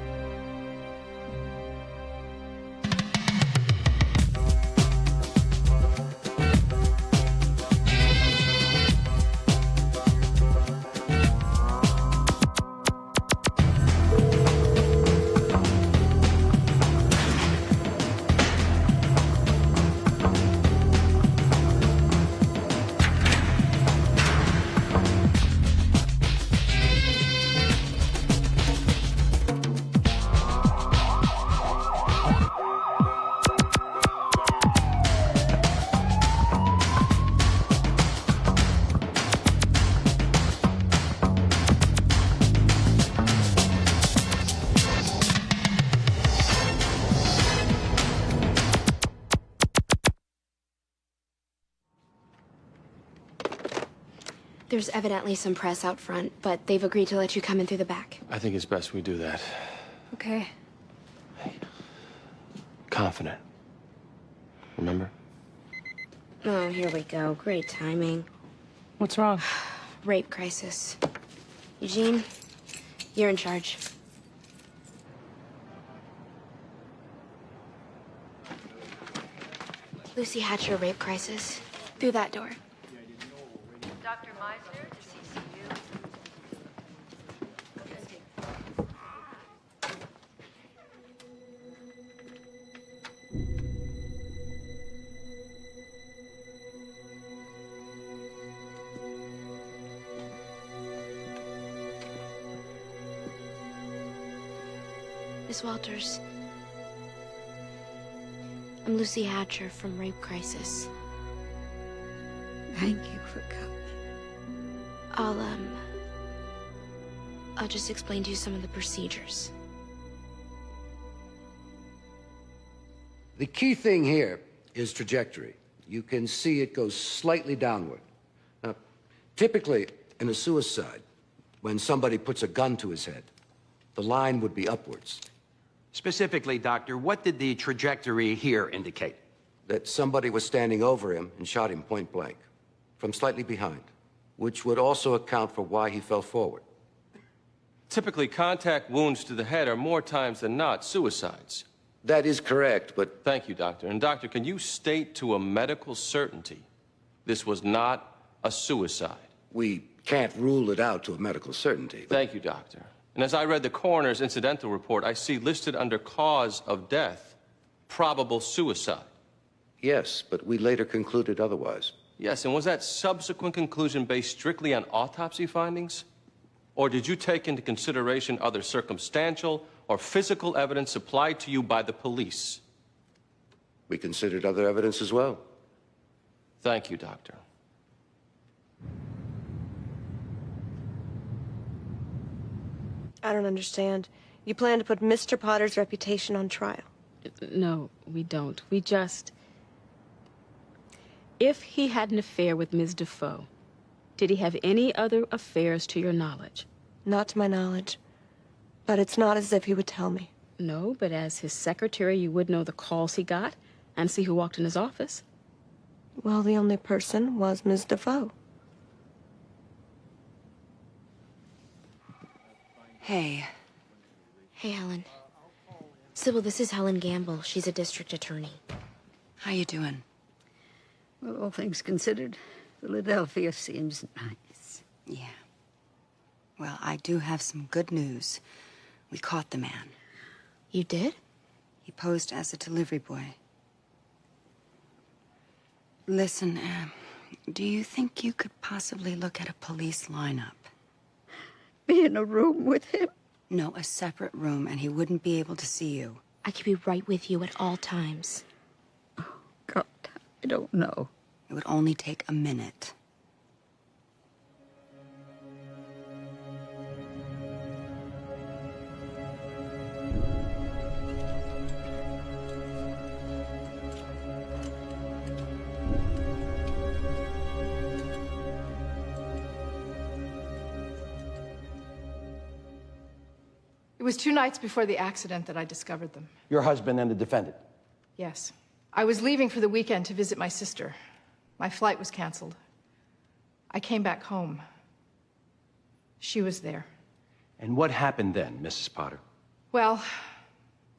There's evidently some press out front, but they've agreed to let you come in through the back. I think it's best we do that. Okay. Confident. Remember? Oh, here we go. Great timing. What's wrong? Rape crisis. Eugene, you're in charge. Lucy Hatcher, rape crisis. Through that door. Dr. Meisner to CCU. Miss Walters. I'm Lucy Hatcher from Rape Crisis. Thank you for coming. I'll just explain to you some of the procedures. The key thing here is trajectory. You can see it goes slightly downward. Now, typically, in a suicide, when somebody puts a gun to his head, the line would be upwards. Specifically, Doctor, what did the trajectory here indicate? That somebody was standing over him and shot him point blank, from slightly behind, which would also account for why he fell forward. Typically, contact wounds to the head are more times than not suicides. That is correct, but... Thank you, Doctor. And Doctor, can you state to a medical certainty this was not a suicide? We can't rule it out to a medical certainty. Thank you, Doctor. And as I read the coroner's incidental report, I see listed under cause of death, probable suicide. Yes, but we later concluded otherwise. Yes, and was that subsequent conclusion based strictly on autopsy findings? Or did you take into consideration other circumstantial or physical evidence supplied to you by the police? We considered other evidence as well. Thank you, Doctor. I don't understand. You plan to put Mr. Potter's reputation on trial? No, we don't. We just... If he had an affair with Ms. Defoe, did he have any other affairs to your knowledge? Not to my knowledge. But it's not as if he would tell me. No, but as his secretary, you would know the calls he got and see who walked in his office. Well, the only person was Ms. Defoe. Hey. Hey, Helen. Sybil, this is Helen Gamble. She's a district attorney. How you doing? Well, all things considered, Philadelphia seems nice. Yeah. Well, I do have some good news. We caught the man. You did? He posed as a delivery boy. Listen, do you think you could possibly look at a police lineup? Be in a room with him? No, a separate room, and he wouldn't be able to see you. I could be right with you at all times. God, I don't know. It would only take a minute. It was 2 nights before the accident that I discovered them. Your husband and the defendant? Yes. I was leaving for the weekend to visit my sister. My flight was canceled. I came back home. She was there. And what happened then, Mrs. Potter? Well,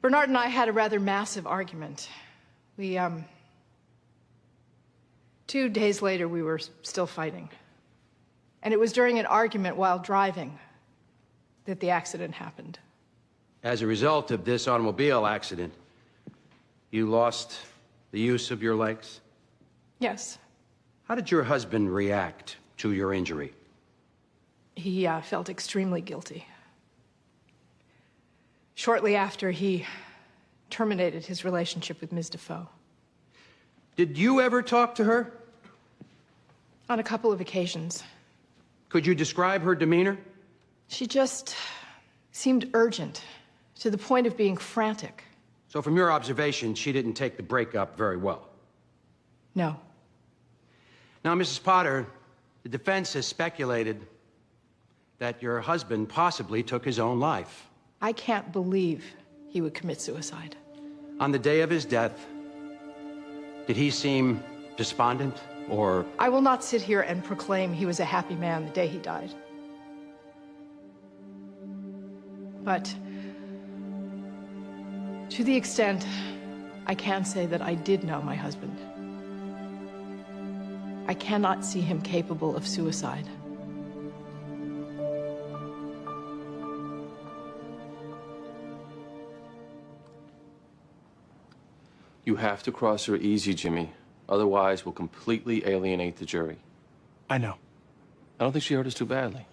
Bernard and I had a rather massive argument. 2 days later, we were still fighting. And it was during an argument while driving that the accident happened. As a result of this automobile accident, you lost the use of your legs? Yes. How did your husband react to your injury? He felt extremely guilty. Shortly after, he terminated his relationship with Ms. Defoe. Did you ever talk to her? On a couple of occasions. Could you describe her demeanor? She just seemed urgent, to the point of being frantic. So from your observation, she didn't take the breakup very well? No. Now, Mrs. Potter, the defense has speculated that your husband possibly took his own life. I can't believe he would commit suicide. On the day of his death, did he seem despondent or... I will not sit here and proclaim he was a happy man the day he died. But to the extent I can say that I did know my husband, I cannot see him capable of suicide. You have to cross her easy, Jimmy. Otherwise, we'll completely alienate the jury. I know. I don't think she hurt us too badly.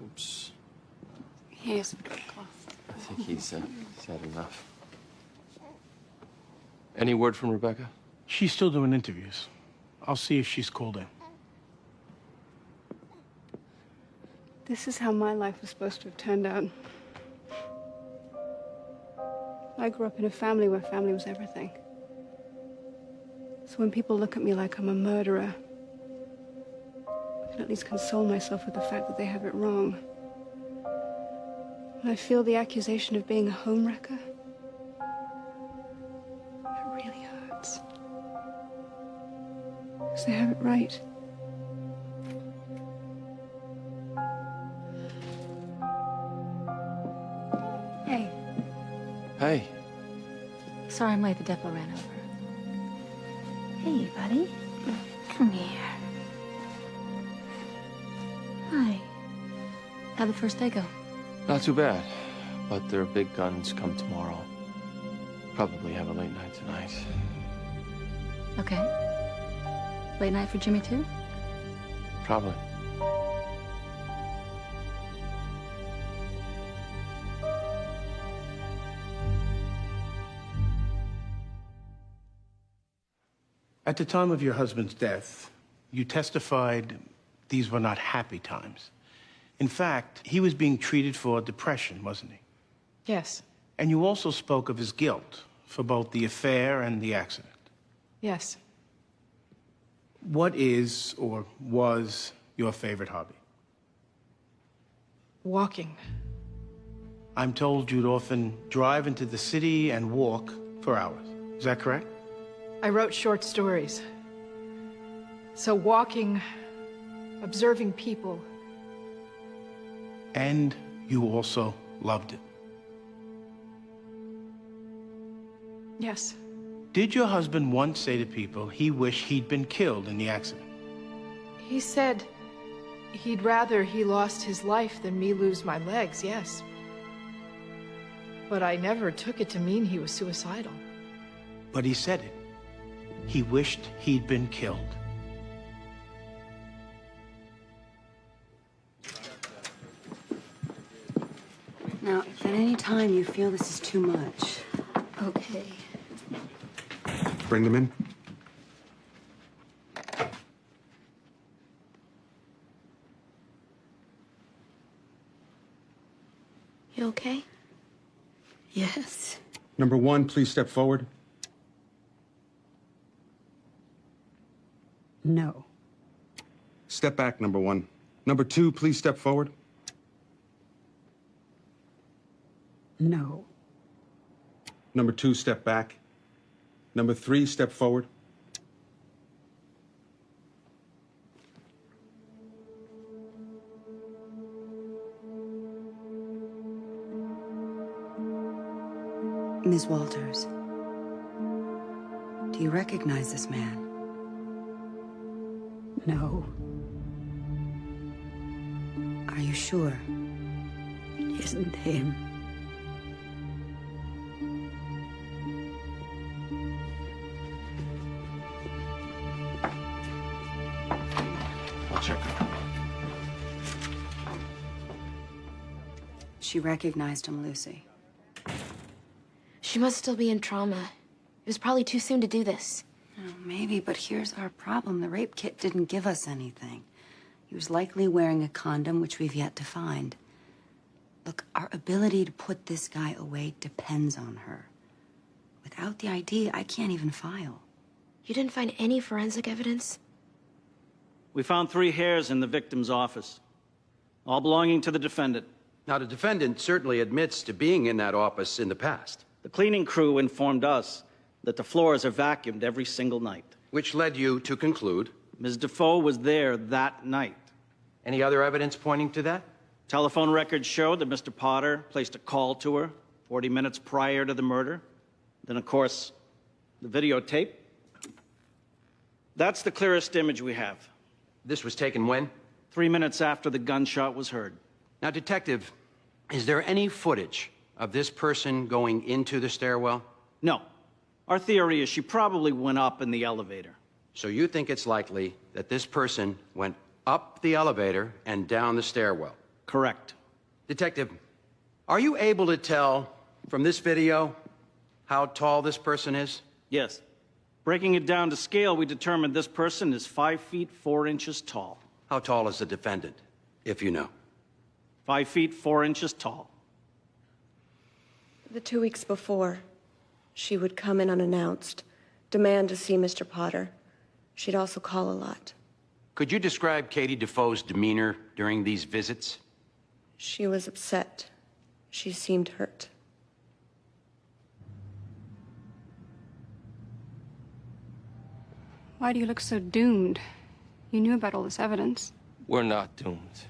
Oops. Here's I think he's said enough. Any word from Rebecca? She's still doing interviews. I'll see if she's called in. This is how my life was supposed to have turned out. I grew up in a family where family was everything. So when people look at me like I'm a murderer, I can at least console myself with the fact that they have it wrong. When I feel the accusation of being a homewrecker, it really hurts. Because they have it right. Hey. Hey. Sorry I'm late. The depot ran over. Hey, buddy. Come here. Hi. How'd the first day go? Not too bad, but their big guns come tomorrow. Probably have a late night tonight. Okay. Late night for Jimmy, too? Probably. At the time of your husband's death, you testified these were not happy times. In fact, he was being treated for depression, wasn't he? Yes. And you also spoke of his guilt for both the affair and the accident. Yes. What is or was your favorite hobby? Walking. I'm told you'd often drive into the city and walk for hours. Is that correct? I wrote short stories. So walking, observing people. And you also loved it. Yes. Did your husband once say to people he wished he'd been killed in the accident? He said he'd rather he lost his life than me lose my legs, yes. But I never took it to mean he was suicidal. But he said it. He wished he'd been killed. Now, if at any time you feel this is too much, Okay. Bring them in. You okay? Yes. Number one, please step forward. No. Step back, number one. Number two, please step forward. No. Number two, step back. Number three, step forward. Ms. Walters, do you recognize this man? No. Are you sure? It isn't him. I'll check her. She recognized him, Lucy. She must still be in trauma. It was probably too soon to do this. Oh, maybe, but here's our problem. The rape kit didn't give us anything. He was likely wearing a condom, which we've yet to find. Look, our ability to put this guy away depends on her. Without the ID, I can't even file. You didn't find any forensic evidence? We found 3 hairs in the victim's office, all belonging to the defendant. Now, the defendant certainly admits to being in that office in the past. The cleaning crew informed us that the floors are vacuumed every single night. Which led you to conclude? Ms. Defoe was there that night. Any other evidence pointing to that? Telephone records showed that Mr. Potter placed a call to her 40 minutes prior to the murder. Then, of course, the videotape. That's the clearest image we have. This was taken when? 3 minutes after the gunshot was heard. Now, Detective, is there any footage of this person going into the stairwell? No. Our theory is she probably went up in the elevator. So you think it's likely that this person went up the elevator and down the stairwell? Correct. Detective, are you able to tell from this video how tall this person is? Yes. Breaking it down to scale, we determined this person is 5 feet 4 inches tall. How tall is the defendant, if you know? 5 feet 4 inches tall. The 2 weeks before, she would come in unannounced, demand to see Mr. Potter. She'd also call a lot. Could you describe Katie Defoe's demeanor during these visits? She was upset. She seemed hurt. Why do you look so doomed? You knew about all this evidence. We're not doomed.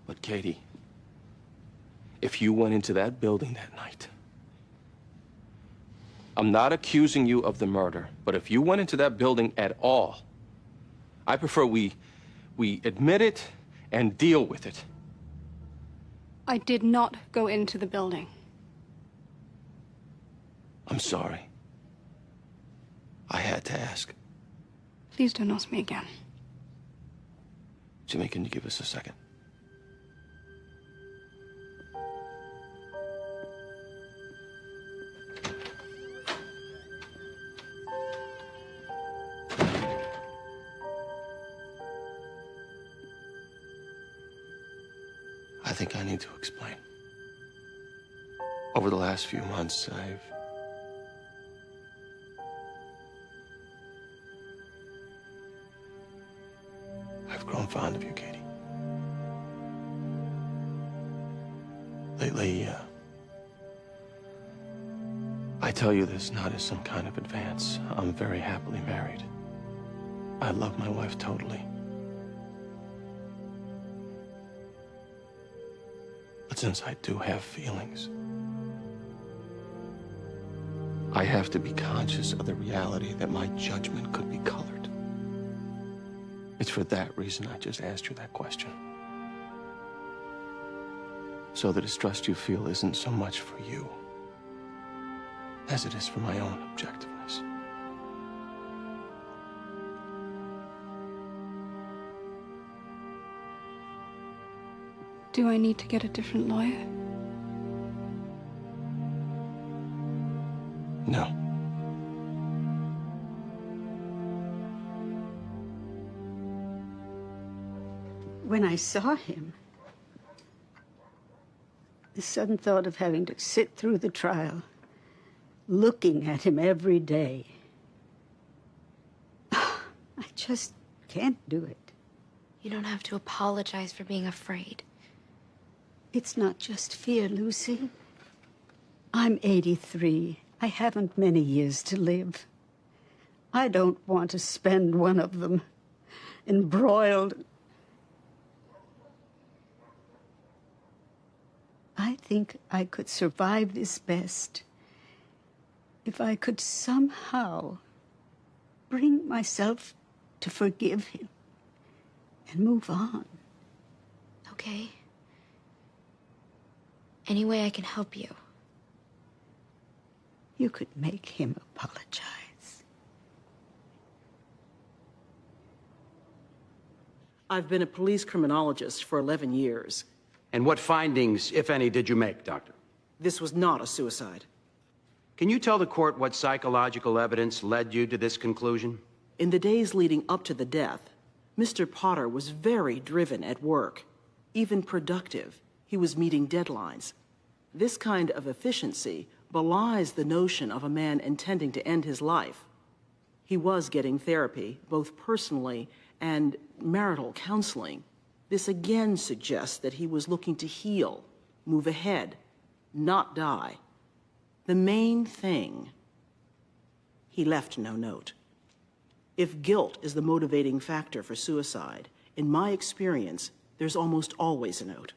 But Katie, if you went into that building that night, I'm not accusing you of the murder, but if you went into that building at all, I prefer we admit it and deal with it. I did not go into the building. I'm sorry. I had to ask. Please don't ask me again. Jimmy, can you give us a second? I think I need to explain. Over the last few months, I've grown fond of you, Katie. Lately, I tell you this not as some kind of advance. I'm very happily married. I love my wife totally. But since I do have feelings, I have to be conscious of the reality that my judgment could be colored. It's for that reason I just asked you that question. So the distrust you feel isn't so much for you as it is for my own objectiveness. Do I need to get a different lawyer? No. When I saw him, the sudden thought of having to sit through the trial, looking at him every day, I just can't do it. You don't have to apologize for being afraid. It's not just fear, Lucy. I'm 83. I haven't many years to live. I don't want to spend one of them embroiled. I think think I could survive this best if I could somehow bring myself to forgive him and move on. Okay. Any way I can help you? You could make him apologize. I've been a police criminologist for 11 years. And what findings, if any, did you make, Doctor? This was not a suicide. Can you tell the court what psychological evidence led you to this conclusion? In the days leading up to the death, Mr. Potter was very driven at work, even productive. He was meeting deadlines. This kind of efficiency belies the notion of a man intending to end his life. He was getting therapy, both personally and marital counseling. This again suggests that he was looking to heal, move ahead, not die. The main thing, he left no note. If guilt is the motivating factor for suicide, in my experience, there's almost always a note.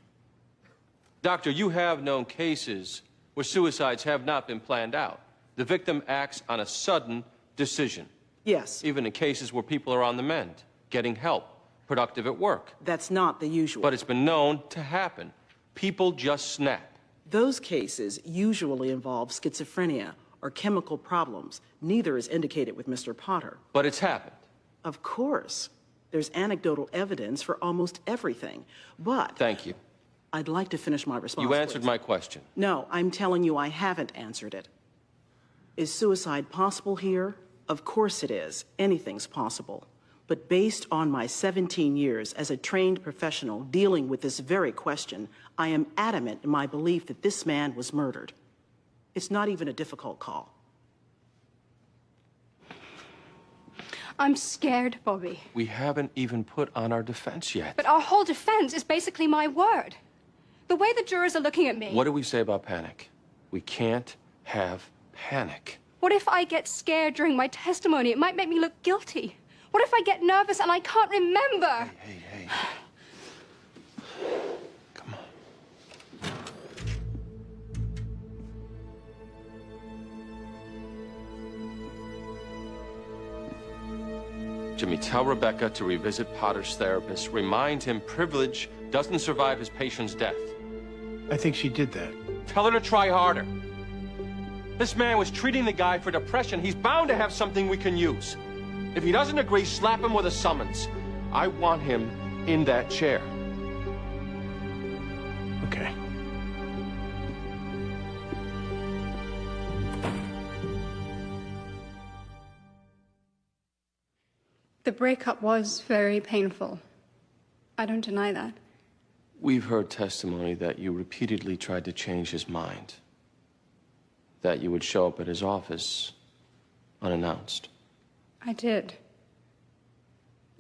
Doctor, you have known cases where suicides have not been planned out. The victim acts on a sudden decision. Yes. Even in cases where people are on the mend, getting help, productive at work. That's not the usual. But it's been known to happen. People just snap. Those cases usually involve schizophrenia or chemical problems. Neither is indicated with Mr. Potter. But it's happened. Of course. There's anecdotal evidence for almost everything. But... Thank you. I'd like to finish my response. You answered please. my question. No, I'm telling you I haven't answered it. Is suicide possible here? Of course it is. Anything's possible. But based on my 17 years as a trained professional dealing with this very question, I am adamant in my belief that this man was murdered. It's not even a difficult call. I'm scared, Bobby. We haven't even put on our defense yet. But our whole defense is basically my word. The way the jurors are looking at me. What do we say about panic? We can't have panic. What if I get scared during my testimony? It might make me look guilty. What if I get nervous and I can't remember? Hey. Come on. Jimmy, tell Rebecca to revisit Potter's therapist. Remind him privilege doesn't survive his patient's death. I think she did that. Tell her to try harder. This man was treating the guy for depression. He's bound to have something we can use. If he doesn't agree, slap him with a summons. I want him in that chair. Okay. The breakup was very painful. I don't deny that. We've heard testimony that you repeatedly tried to change his mind. That you would show up at his office unannounced. I did.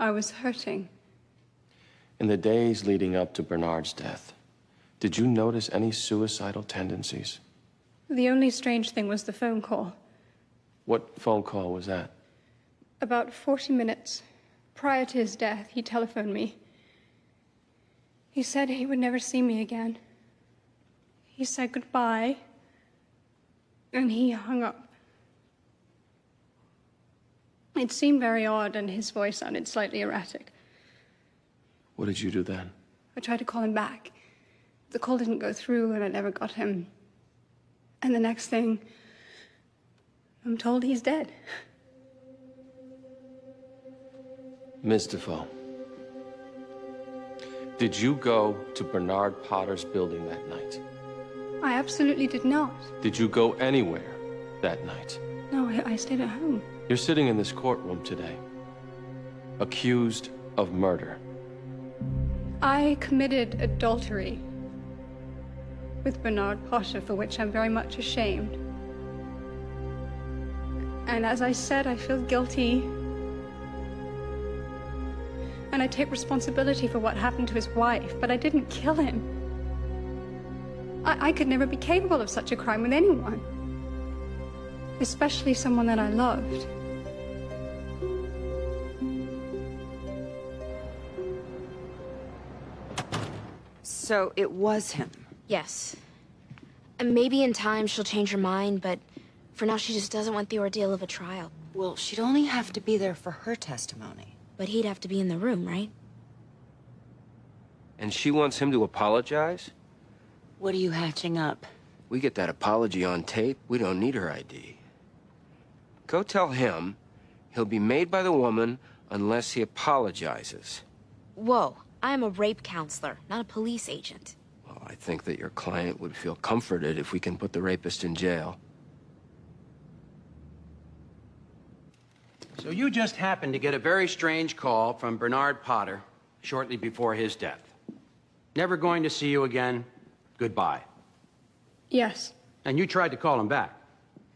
I was hurting. In the days leading up to Bernard's death, did you notice any suicidal tendencies? The only strange thing was the phone call. What phone call was that? About 40 minutes prior to his death, he telephoned me. He said he would never see me again. He said goodbye, and he hung up. It seemed very odd, and his voice sounded slightly erratic. What did you do then? I tried to call him back. The call didn't go through, and I never got him. And the next thing, I'm told he's dead. Ms. Defoe, did you go to Bernard Potter's building that night? I absolutely did not. Did you go anywhere that night? No, I stayed at home. You're sitting in this courtroom today, accused of murder. I committed adultery with Bernard Potter, for which I'm very much ashamed. And as I said, I feel guilty. And I take responsibility for what happened to his wife, but I didn't kill him. I could never be capable of such a crime with anyone, especially someone that I loved. So it was him? Yes. And maybe in time she'll change her mind, but for now she just doesn't want the ordeal of a trial. Well, she'd only have to be there for her testimony. But he'd have to be in the room, right? And she wants him to apologize? What are you hatching up? We get that apology on tape, we don't need her ID. Go tell him he'll be made by the woman unless he apologizes. Whoa, I'm a rape counselor, not a police agent. Well, I think that your client would feel comforted if we can put the rapist in jail. So you just happened to get a very strange call from Bernard Potter shortly before his death. Never going to see you again. Goodbye. Yes, And you tried to call him back.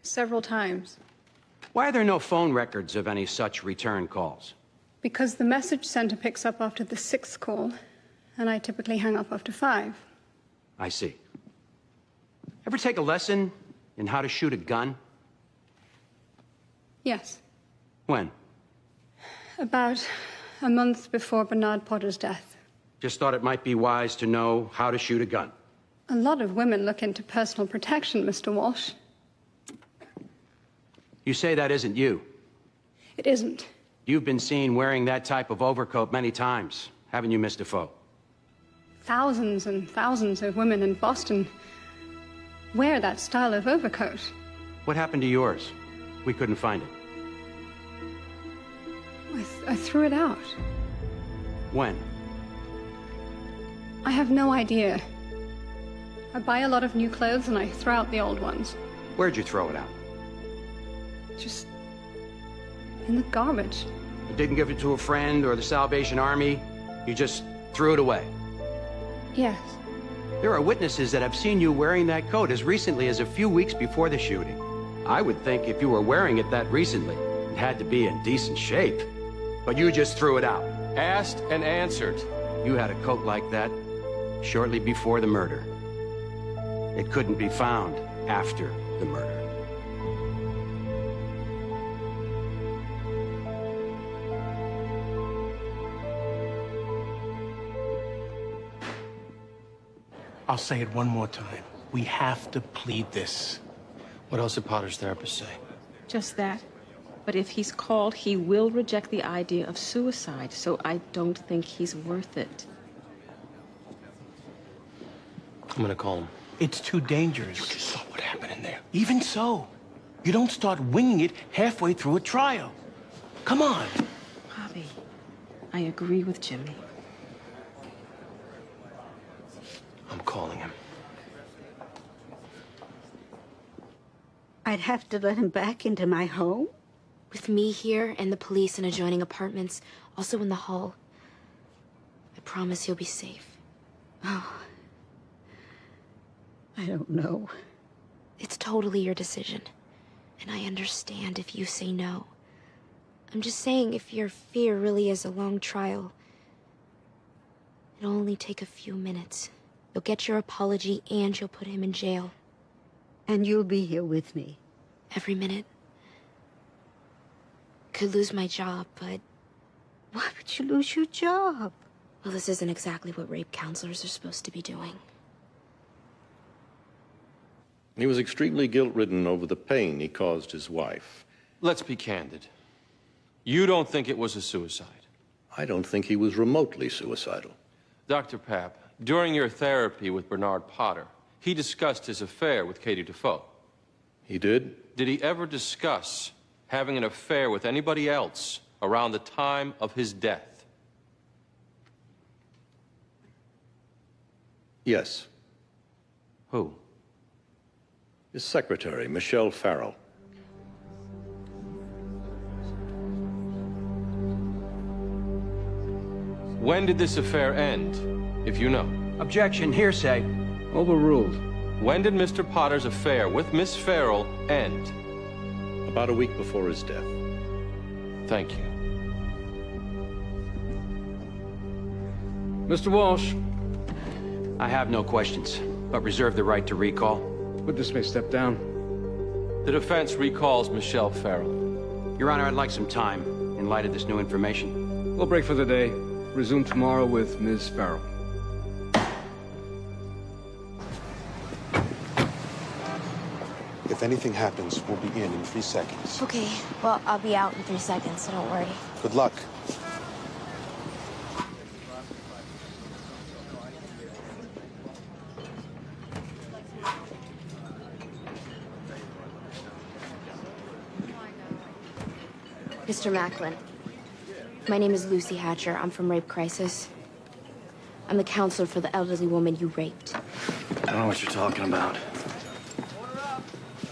several times. Why are there no phone records of any such return calls? Because the message center picks up after the 6th call, and I typically hang up after 5. I see. Ever take a lesson in how to shoot a gun? Yes, When? about a month before Bernard Potter's death. Just thought it might be wise to know how to shoot a gun. A lot of women look into personal protection, Mr. Walsh. You say that isn't you. It isn't. You've been seen wearing that type of overcoat many times, haven't you, Miss Defoe? Thousands and thousands of women in Boston wear that style of overcoat. What happened to yours? We couldn't find it. I threw it out. When? I have no idea. I buy a lot of new clothes and I throw out the old ones. Where'd you throw it out? Just in the garbage. You didn't give it to a friend or the Salvation Army? You just threw it away? Yes. There are witnesses that have seen you wearing that coat as recently as a few weeks before the shooting. I would think if you were wearing it that recently, it had to be in decent shape. But you just threw it out. Asked and answered. You had a coat like that shortly before the murder. It couldn't be found after the murder. I'll say it one more time. We have to plead this. What else did Potter's therapist say? Just that. But if he's called, he will reject the idea of suicide, so I don't think he's worth it. I'm gonna call him. It's too dangerous. You just saw what happened in there. Even so, you don't start winging it halfway through a trial. Come on. Bobby, I agree with Jimmy. I'm calling him. I'd have to let him back into my home? With me here and the police in adjoining apartments, also in the hall. I promise you'll be safe. Oh. I don't know. It's totally your decision. And I understand if you say no. I'm just saying if your fear really is a long trial, it'll only take a few minutes. You'll get your apology and you'll put him in jail. And you'll be here with me? Every minute. Could lose my job, but... Why would you lose your job? Well, this isn't exactly what rape counselors are supposed to be doing. He was extremely guilt-ridden over the pain he caused his wife. Let's be candid. You don't think it was a suicide? I don't think he was remotely suicidal. Dr. Papp, during your therapy with Bernard Potter, he discussed his affair with Katie Defoe. He did? Did he ever discuss having an affair with anybody else around the time of his death? Yes. Who? His secretary, Michelle Farrell. When did this affair end, if you know? Objection, hearsay. Overruled. When did Mr. Potter's affair with Miss Farrell end? About a week before his death. Thank you. Mr. Walsh. I have no questions, but reserve the right to recall. Witness may step down. The defense recalls Michelle Farrell. Your Honor, I'd like some time in light of this new information. We'll break for the day. Resume tomorrow with Ms. Farrell. If anything happens, we'll be in 3 seconds. Okay, well, I'll be out in 3 seconds, so don't worry. Good luck. Mr. Macklin, my name is Lucy Hatcher. I'm from Rape Crisis. I'm the counselor for the elderly woman you raped. I don't know what you're talking about.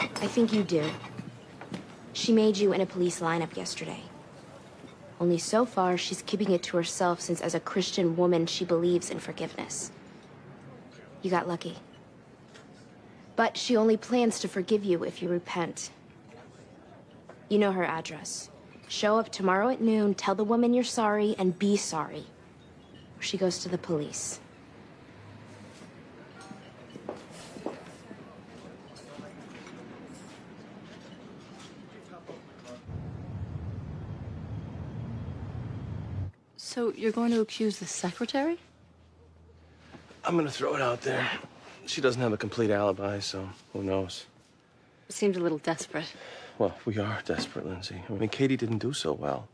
I think you do. She made you in a police lineup yesterday. Only so far, she's keeping it to herself since as a Christian woman, she believes in forgiveness. You got lucky. But she only plans to forgive you if you repent. You know her address. Show up tomorrow at noon, tell the woman you're sorry, and be sorry. Or she goes to the police. So you're going to accuse the secretary? I'm gonna throw it out there. She doesn't have a complete alibi, so who knows? It seemed a little desperate. Well, we are desperate, Lindsay. I mean, Katie didn't do so well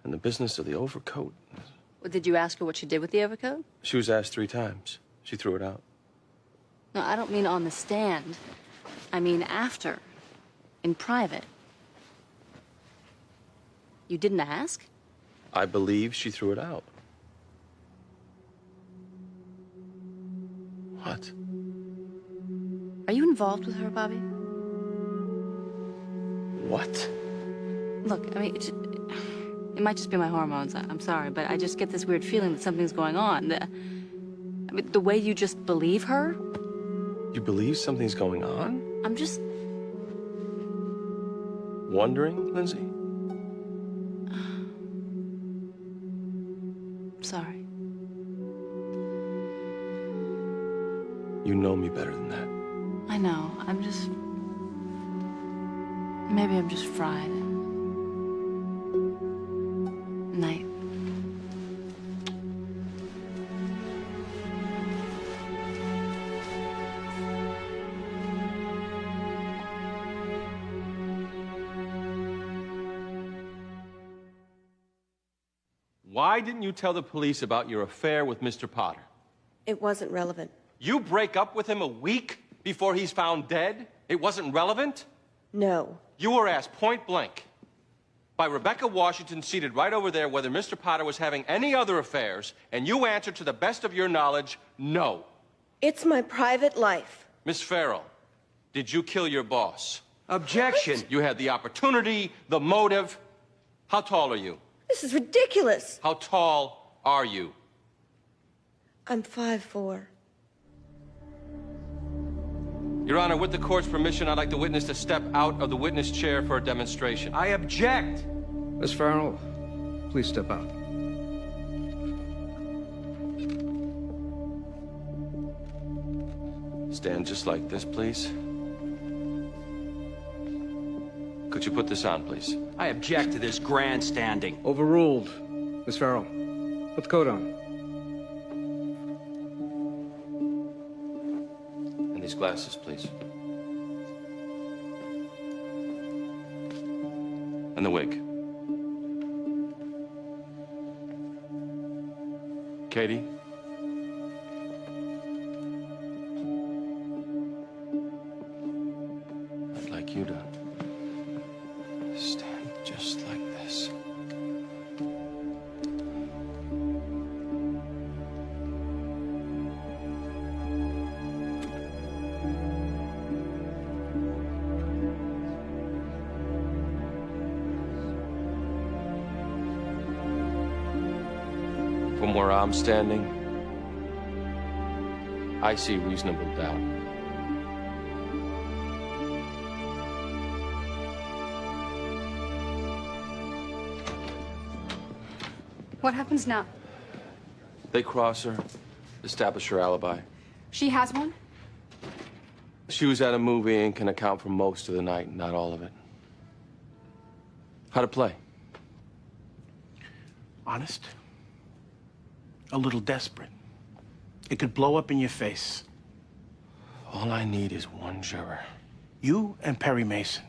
in the business of the overcoat. Well, did you ask her what she did with the overcoat? She was asked 3 times. She threw it out. No, I don't mean on the stand. I mean after, in private. You didn't ask? I believe she threw it out. What? Are you involved with her, Bobby? What? Look, I mean, it might just be my hormones. I'm sorry, but I just get this weird feeling that something's going on. The way you just believe her? You believe something's going on? I'm just... Wondering, Lindsay? Sorry. You know me better than that. I know. I'm just... Maybe I'm just fried. Night. Why didn't you tell the police about your affair with Mr. Potter? It wasn't relevant. You break up with him a week before he's found dead? It wasn't relevant? No. You were asked point blank by Rebecca Washington, seated right over there, whether Mr. Potter was having any other affairs, and you answered to the best of your knowledge, no. It's my private life. Miss Farrell, did you kill your boss? Objection. You had the opportunity, the motive. How tall are you? This is ridiculous. How tall are you? I'm 5'4". Your Honor, with the court's permission, I'd like the witness to step out of the witness chair for a demonstration. I object. Miss Farrell, please step out. Stand just like this, please. Could you put this on, please? I object to this grandstanding. Overruled. Miss Farrell, put the coat on. And these glasses, please. And the wig. Katie? I'd like you to stand just like this. From where I'm standing, I see reasonable doubt. What happens now? They cross her, establish her alibi. She has one? She was at a movie and can account for most of the night, not all of it. How'd it play? Honest. A little desperate. It could blow up in your face. All I need is one juror. You and Perry Mason.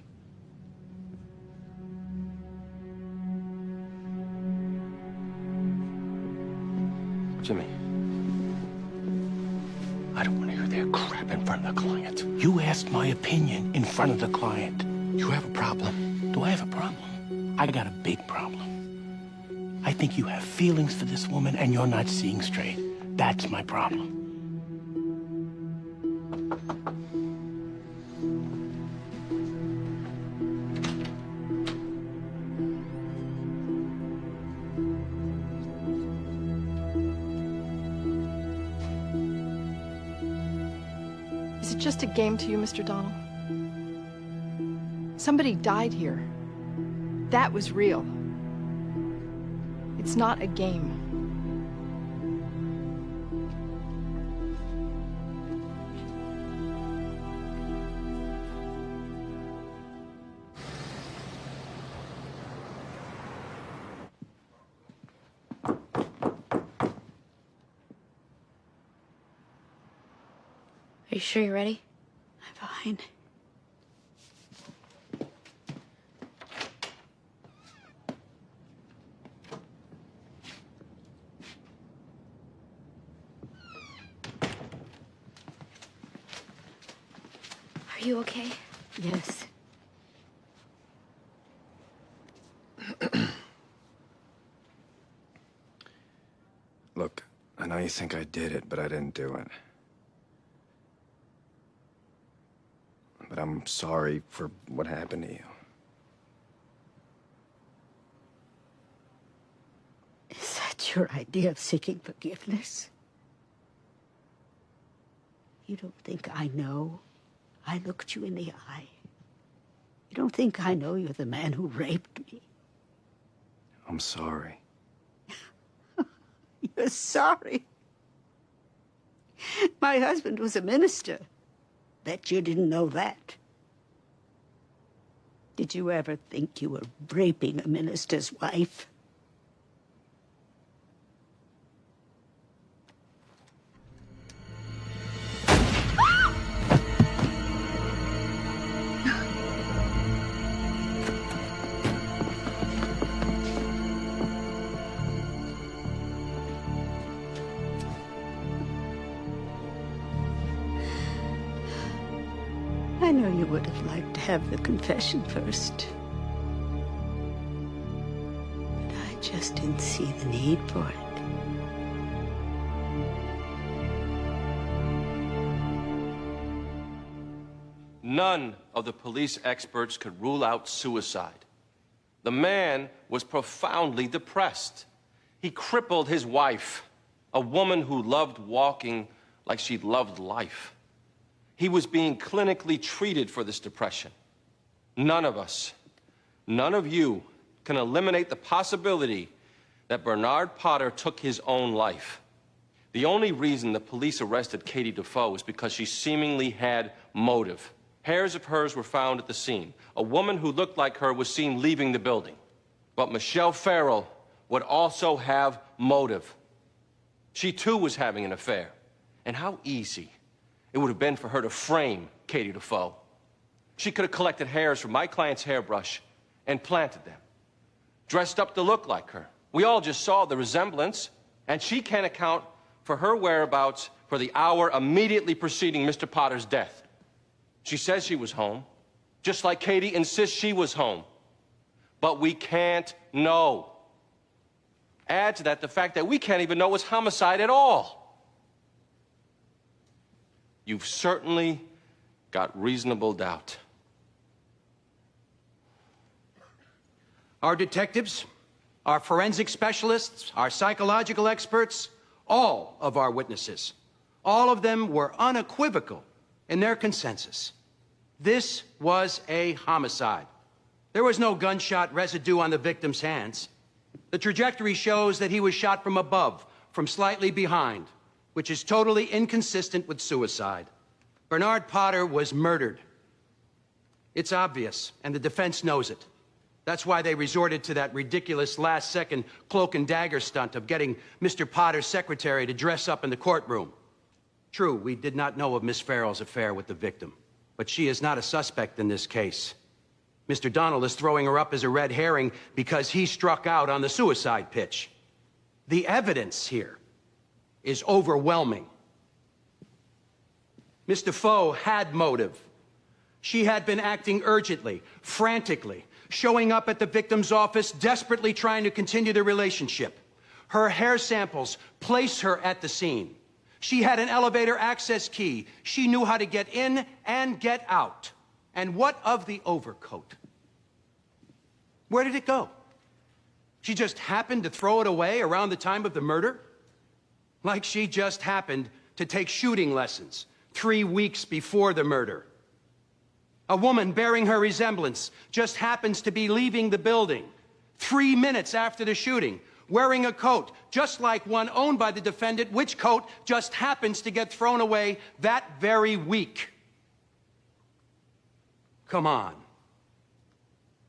Jimmy, I don't want to hear their crap in front of the client. You asked my opinion in front of the client. You have a problem. Do I have a problem? I got a big problem. I think you have feelings for this woman and you're not seeing straight. That's my problem. Is it just a game to you, Mr. Donnell? Somebody died here. That was real. It's not a game. Are you sure you're ready? I'm fine. Are you okay? Yes. Look, I know you think I did it, but I didn't do it. But I'm sorry for what happened to you. Is that your idea of seeking forgiveness? You don't think I know? I looked you in the eye. You don't think I know you're the man who raped me? I'm sorry. You're sorry. My husband was a minister. Bet you didn't know that. Did you ever think you were raping a minister's wife? I know you would have liked to have the confession first. But I just didn't see the need for it. None of the police experts could rule out suicide. The man was profoundly depressed. He crippled his wife, a woman who loved walking like she loved life. He was being clinically treated for this depression. None of us, none of you, can eliminate the possibility that Bernard Potter took his own life. The only reason the police arrested Katie Defoe is because she seemingly had motive. Hairs of hers were found at the scene. A woman who looked like her was seen leaving the building. But Michelle Farrell would also have motive. She too was having an affair. And how easy it would have been for her to frame Katie Defoe. She could have collected hairs from my client's hairbrush and planted them, dressed up to look like her. We all just saw the resemblance, and she can't account for her whereabouts for the hour immediately preceding Mr. Potter's death. She says she was home, just like Katie insists she was home. But we can't know. Add to that the fact that we can't even know it's homicide at all. You've certainly got reasonable doubt. Our detectives, our forensic specialists, our psychological experts, all of our witnesses, all of them were unequivocal in their consensus. This was a homicide. There was no gunshot residue on the victim's hands. The trajectory shows that he was shot from above, from slightly behind, which is totally inconsistent with suicide. Bernard Potter was murdered. It's obvious, and the defense knows it. That's why they resorted to that ridiculous last-second cloak and dagger stunt of getting Mr. Potter's secretary to dress up in the courtroom. True, we did not know of Miss Farrell's affair with the victim. But she is not a suspect in this case. Mr. Donald is throwing her up as a red herring because he struck out on the suicide pitch. The evidence here is overwhelming. Miss Defoe had motive. She had been acting urgently, frantically, showing up at the victim's office, desperately trying to continue the relationship. Her hair samples place her at the scene. She had an elevator access key. She knew how to get in and get out. And what of the overcoat? Where did it go? She just happened to throw it away around the time of the murder? Like she just happened to take shooting lessons 3 weeks before the murder. A woman bearing her resemblance just happens to be leaving the building 3 minutes after the shooting, wearing a coat just like one owned by the defendant, which coat just happens to get thrown away that very week. Come on.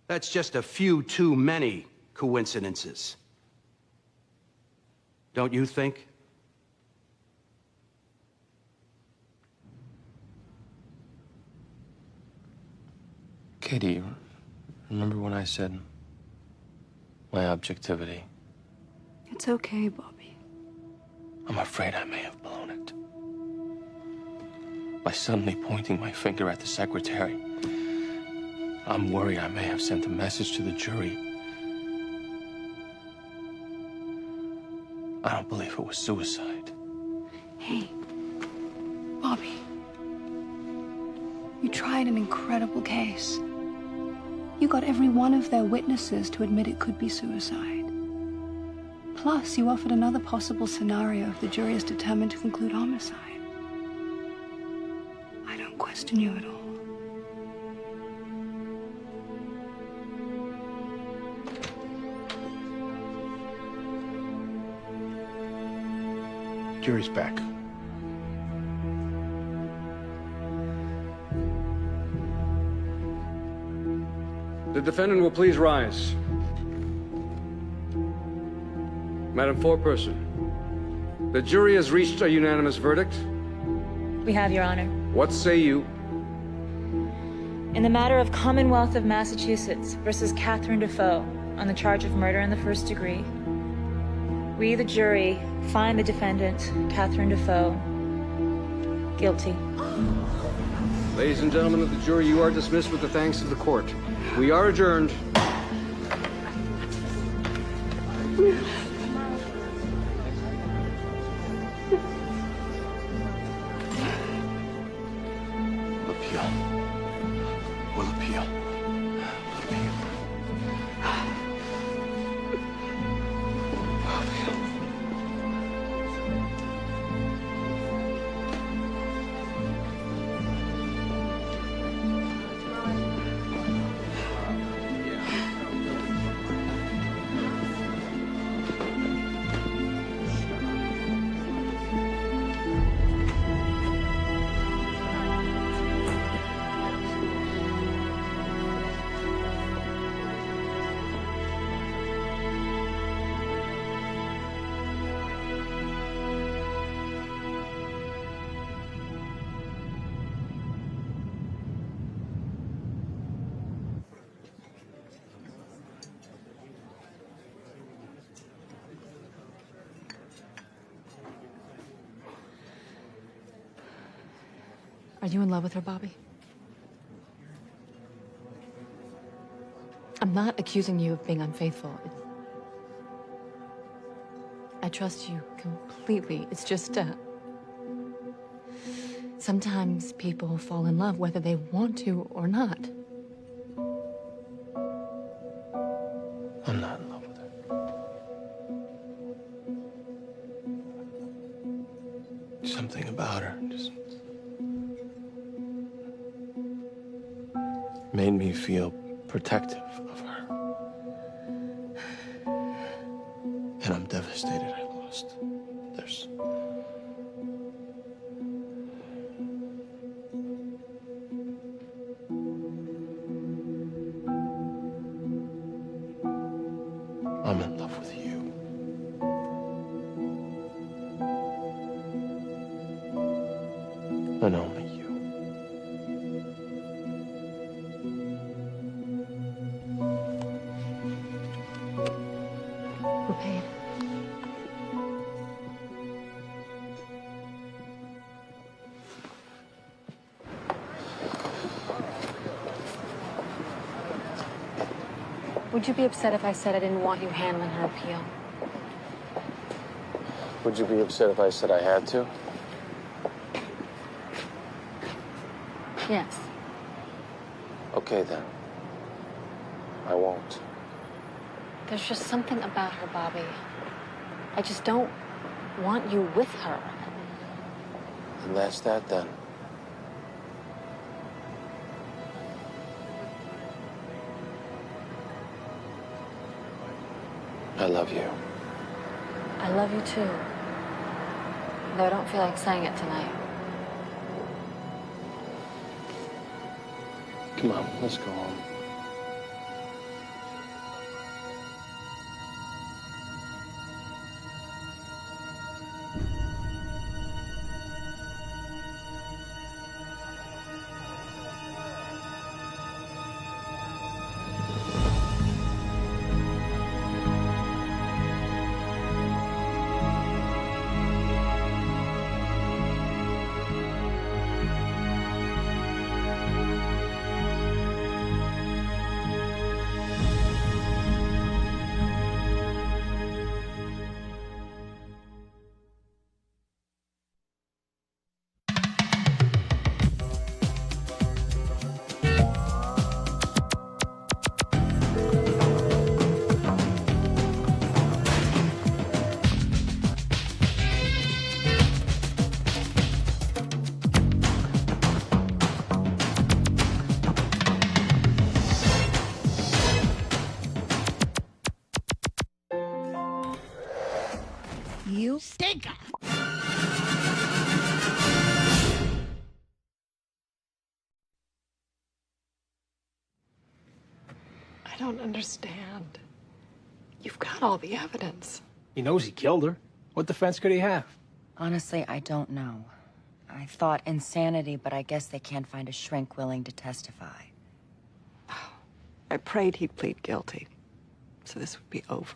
That's just a few too many coincidences. Don't you think? Katie, remember when I said my objectivity? It's okay, Bobby. I'm afraid I may have blown it. By suddenly pointing my finger at the secretary, I'm worried I may have sent a message to the jury. I don't believe it was suicide. Hey, Bobby. You tried an incredible case. You got every one of their witnesses to admit it could be suicide. Plus, you offered another possible scenario if the jury is determined to conclude homicide. I don't question you at all. Jury's back. The defendant will please rise. Madam Foreperson, the jury has reached a unanimous verdict. We have, Your Honor. What say you? In the matter of Commonwealth of Massachusetts versus Catherine Defoe on the charge of murder in the first degree, we, the jury, find the defendant, Catherine Defoe, guilty. Ladies and gentlemen of the jury, you are dismissed with the thanks of the court. We are adjourned. Appeal. We'll appeal. Are you in love with her, Bobby? I'm not accusing you of being unfaithful. I trust you completely. It's just, sometimes people fall in love whether they want to or not. I'm not in love with her. Something about her just made me feel protective of her. And I'm devastated I lost. There's... I'm in love with you. And only you. Would you be upset if I said I didn't want you handling her appeal? Would you be upset if I said I had to? Yes. Okay, then. I won't. There's just something about her, Bobby. I just don't want you with her. And that's that, then. I love you. I love you too. Though I don't feel like saying it tonight. Come on, let's go home. You stinker! I don't understand. You've got all the evidence. He knows he killed her. What defense could he have? Honestly, I don't know. I thought insanity, but I guess they can't find a shrink willing to testify. I prayed he'd plead guilty, so this would be over.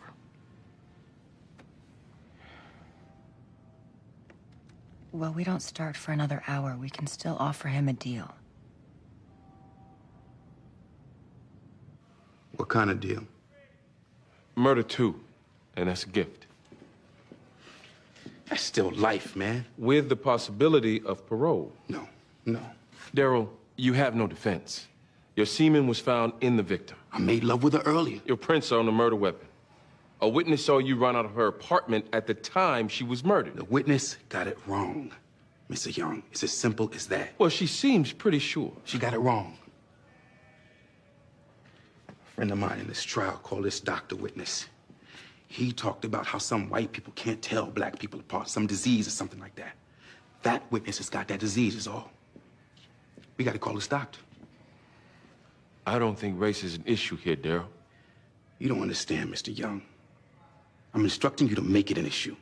Well, we don't start for another hour. We can still offer him a deal. What kind of deal? Murder 2, and that's a gift. That's still life, man. With the possibility of parole. No. Daryl, you have no defense. Your semen was found in the victim. I made love with her earlier. Your prints are on the murder weapon. A witness saw you run out of her apartment at the time she was murdered. The witness got it wrong, Mr. Young. It's as simple as that. Well, she seems pretty sure. She got it wrong. A friend of mine in this trial called this doctor witness. He talked about how some white people can't tell black people apart, some disease or something like that. That witness has got that disease is all. We got to call this doctor. I don't think race is an issue here, Daryl. You don't understand, Mr. Young. I'm instructing you to make it an issue.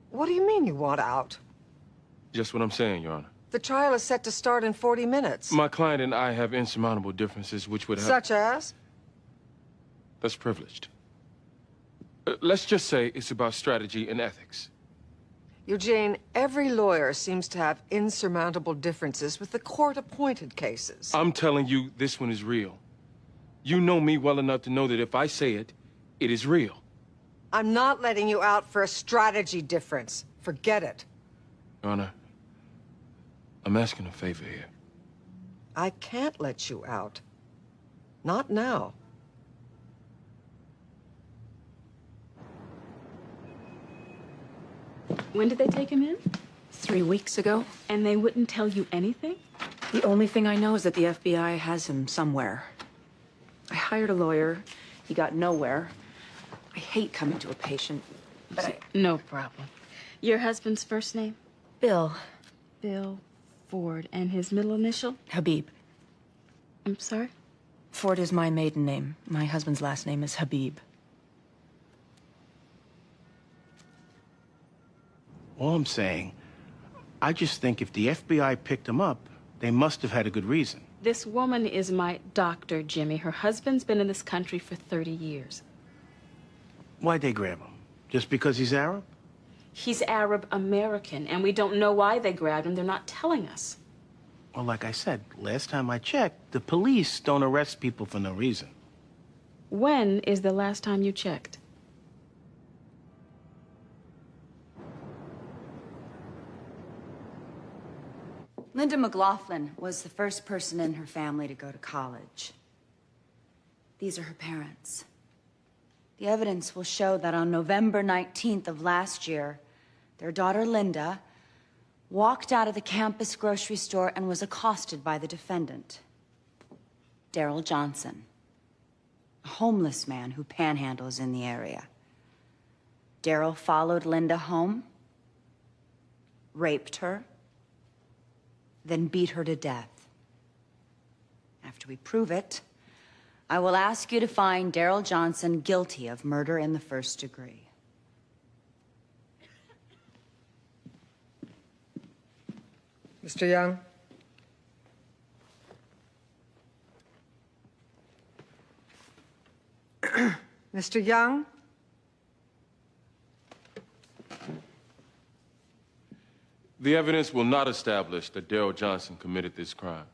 What do you mean you want out? Just what I'm saying, Your Honor. The trial is set to start in 40 minutes. My client and I have insurmountable differences which would have... Such as? That's privileged. Let's just say it's about strategy and ethics. Eugene, every lawyer seems to have insurmountable differences with the court-appointed cases. I'm telling you, this one is real. You know me well enough to know that if I say it, it is real. I'm not letting you out for a strategy difference. Forget it. Your Honor, I'm asking a favor here. I can't let you out. Not now. When did they take him in? 3 weeks ago. And they wouldn't tell you anything? The only thing I know is that the FBI has him somewhere. I hired a lawyer. He got nowhere. I hate coming to a patient, but No problem. Your husband's first name? Bill. Bill Ford. And his middle initial? Habib. I'm sorry? Ford is my maiden name. My husband's last name is Habib. All I'm saying, I just think if the FBI picked him up, they must have had a good reason. This woman is my doctor, Jimmy. Her husband's been in this country for 30 years. Why'd they grab him? Just because he's Arab? He's Arab American, and we don't know why they grabbed him. They're not telling us. Well, like I said, last time I checked, the police don't arrest people for no reason. When is the last time you checked? Linda McLaughlin was the first person in her family to go to college. These are her parents. The evidence will show that on November 19th of last year, their daughter Linda walked out of the campus grocery store and was accosted by the defendant, Daryl Johnson, a homeless man who panhandles in the area. Daryl followed Linda home, raped her, then beat her to death. After we prove it, I will ask you to find Daryl Johnson guilty of murder in the first degree. Mr. Young? Mr. Young? The evidence will not establish that Daryl Johnson committed this crime.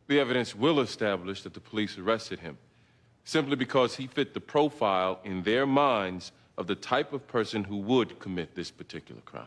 The evidence will establish that the police arrested him simply because he fit the profile in their minds of the type of person who would commit this particular crime.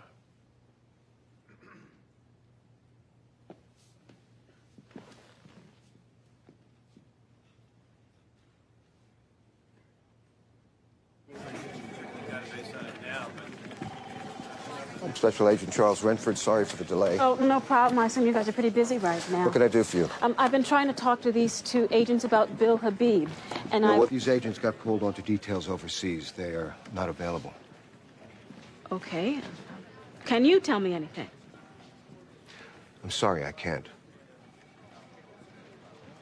I'm Special Agent Charles Renford. Sorry for the delay. Oh, no problem. I assume you guys are pretty busy right now. What can I do for you? I've been trying to talk to these two agents about Bill Habib, and These agents got pulled onto details overseas. They are not available. Okay. Can you tell me anything? I'm sorry, I can't.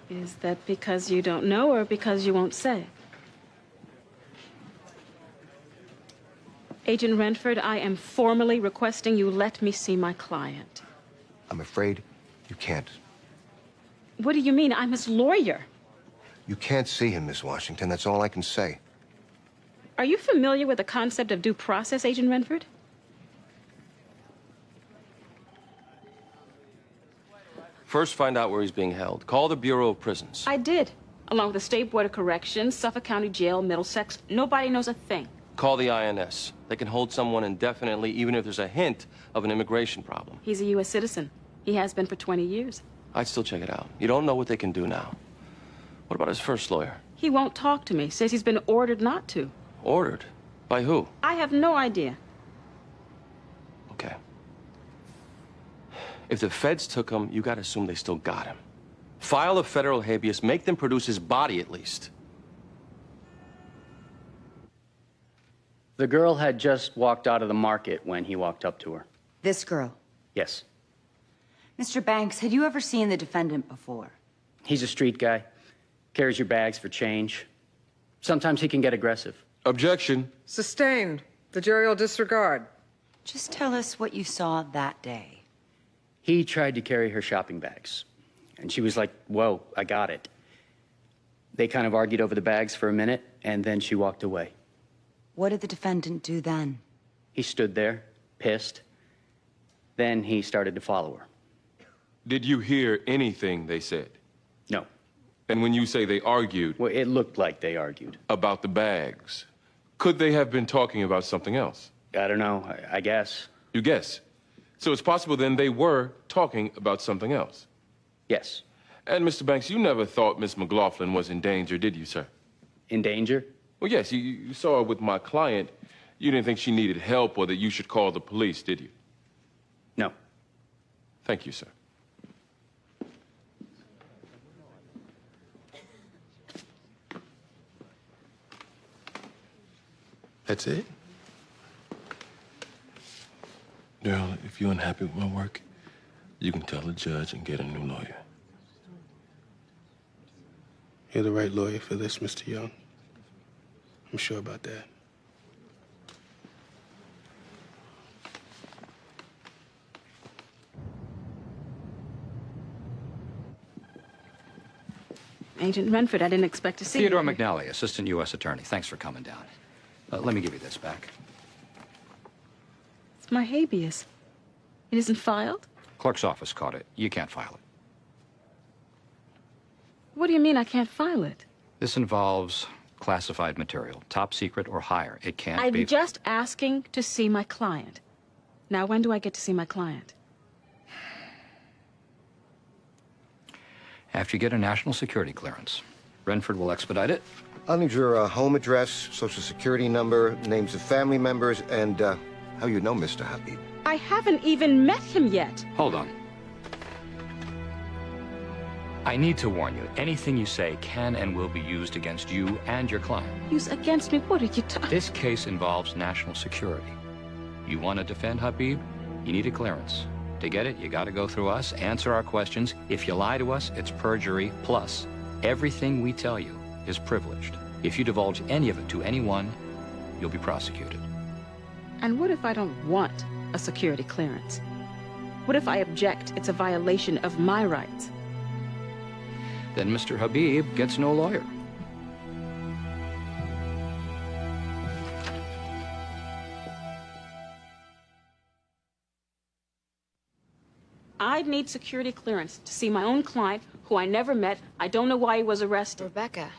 Is that because you don't know or because you won't say? Agent Renford, I am formally requesting you let me see my client. I'm afraid you can't. What do you mean? I'm his lawyer. You can't see him, Miss Washington. That's all I can say. Are you familiar with the concept of due process, Agent Renford? First, find out where he's being held. Call the Bureau of Prisons. I did, along with the State Board of Corrections, Suffolk County Jail, Middlesex. Nobody knows a thing. Call the INS. They can hold someone indefinitely, even if there's a hint of an immigration problem. He's a U.S. citizen. He has been for 20 years. I'd still check it out. You don't know what they can do now. What about his first lawyer? He won't talk to me. Says he's been ordered not to. Ordered? By who? I have no idea. Okay. If the feds took him, you gotta assume they still got him. File a federal habeas, make them produce his body at least. The girl had just walked out of the market when he walked up to her. This girl. Yes. Mr. Banks, had you ever seen the defendant before? He's a street guy. Carries your bags for change. Sometimes he can get aggressive. Objection. Sustained. The jury will disregard. Just tell us what you saw that day. He tried to carry her shopping bags. And she was like, whoa, I got it. They kind of argued over the bags for a minute, and then she walked away. What did the defendant do then? He stood there, pissed. Then he started to follow her. Did you hear anything they said? No. And when you say they argued... Well, it looked like they argued. About the bags. Could they have been talking about something else? I don't know. I guess. You guess? So it's possible then they were talking about something else? Yes. And Mr. Banks, you never thought Miss McLaughlin was in danger, did you, sir? In danger? Well, yes, you saw her with my client. You didn't think she needed help or that you should call the police, did you? No. Thank you, sir. That's it? Girl, if you're unhappy with my work, you can tell the judge and get a new lawyer. You're the right lawyer for this, Mr. Young. I'm sure about that. Agent Renford, I didn't expect to see Theodore you. McNally, Assistant U.S. Attorney. Thanks for coming down. Let me give you this back. It's my habeas. It isn't filed? Clerk's office caught it. You can't file it. What do you mean I can't file it? This involves classified material, top secret or higher. It can't be... I'm just asking to see my client. Now, when do I get to see my client? After you get a national security clearance. Renford will expedite it. I'll need your home address, social security number, names of family members, and how you know Mr. Habib. I haven't even met him yet. Hold on. I need to warn you, anything you say can and will be used against you and your client. Use against me? What are you talking? This case involves national security. You want to defend Habib? You need a clearance. To get it, you got to go through us, answer our questions. If you lie to us, it's perjury. Plus, everything we tell you is privileged. If you divulge any of it to anyone, you'll be prosecuted. And what if I don't want a security clearance? What if I object? It's a violation of my rights. Then Mr. Habib gets no lawyer. I'd need security clearance to see my own client, who I never met. I don't know why he was arrested. Rebecca,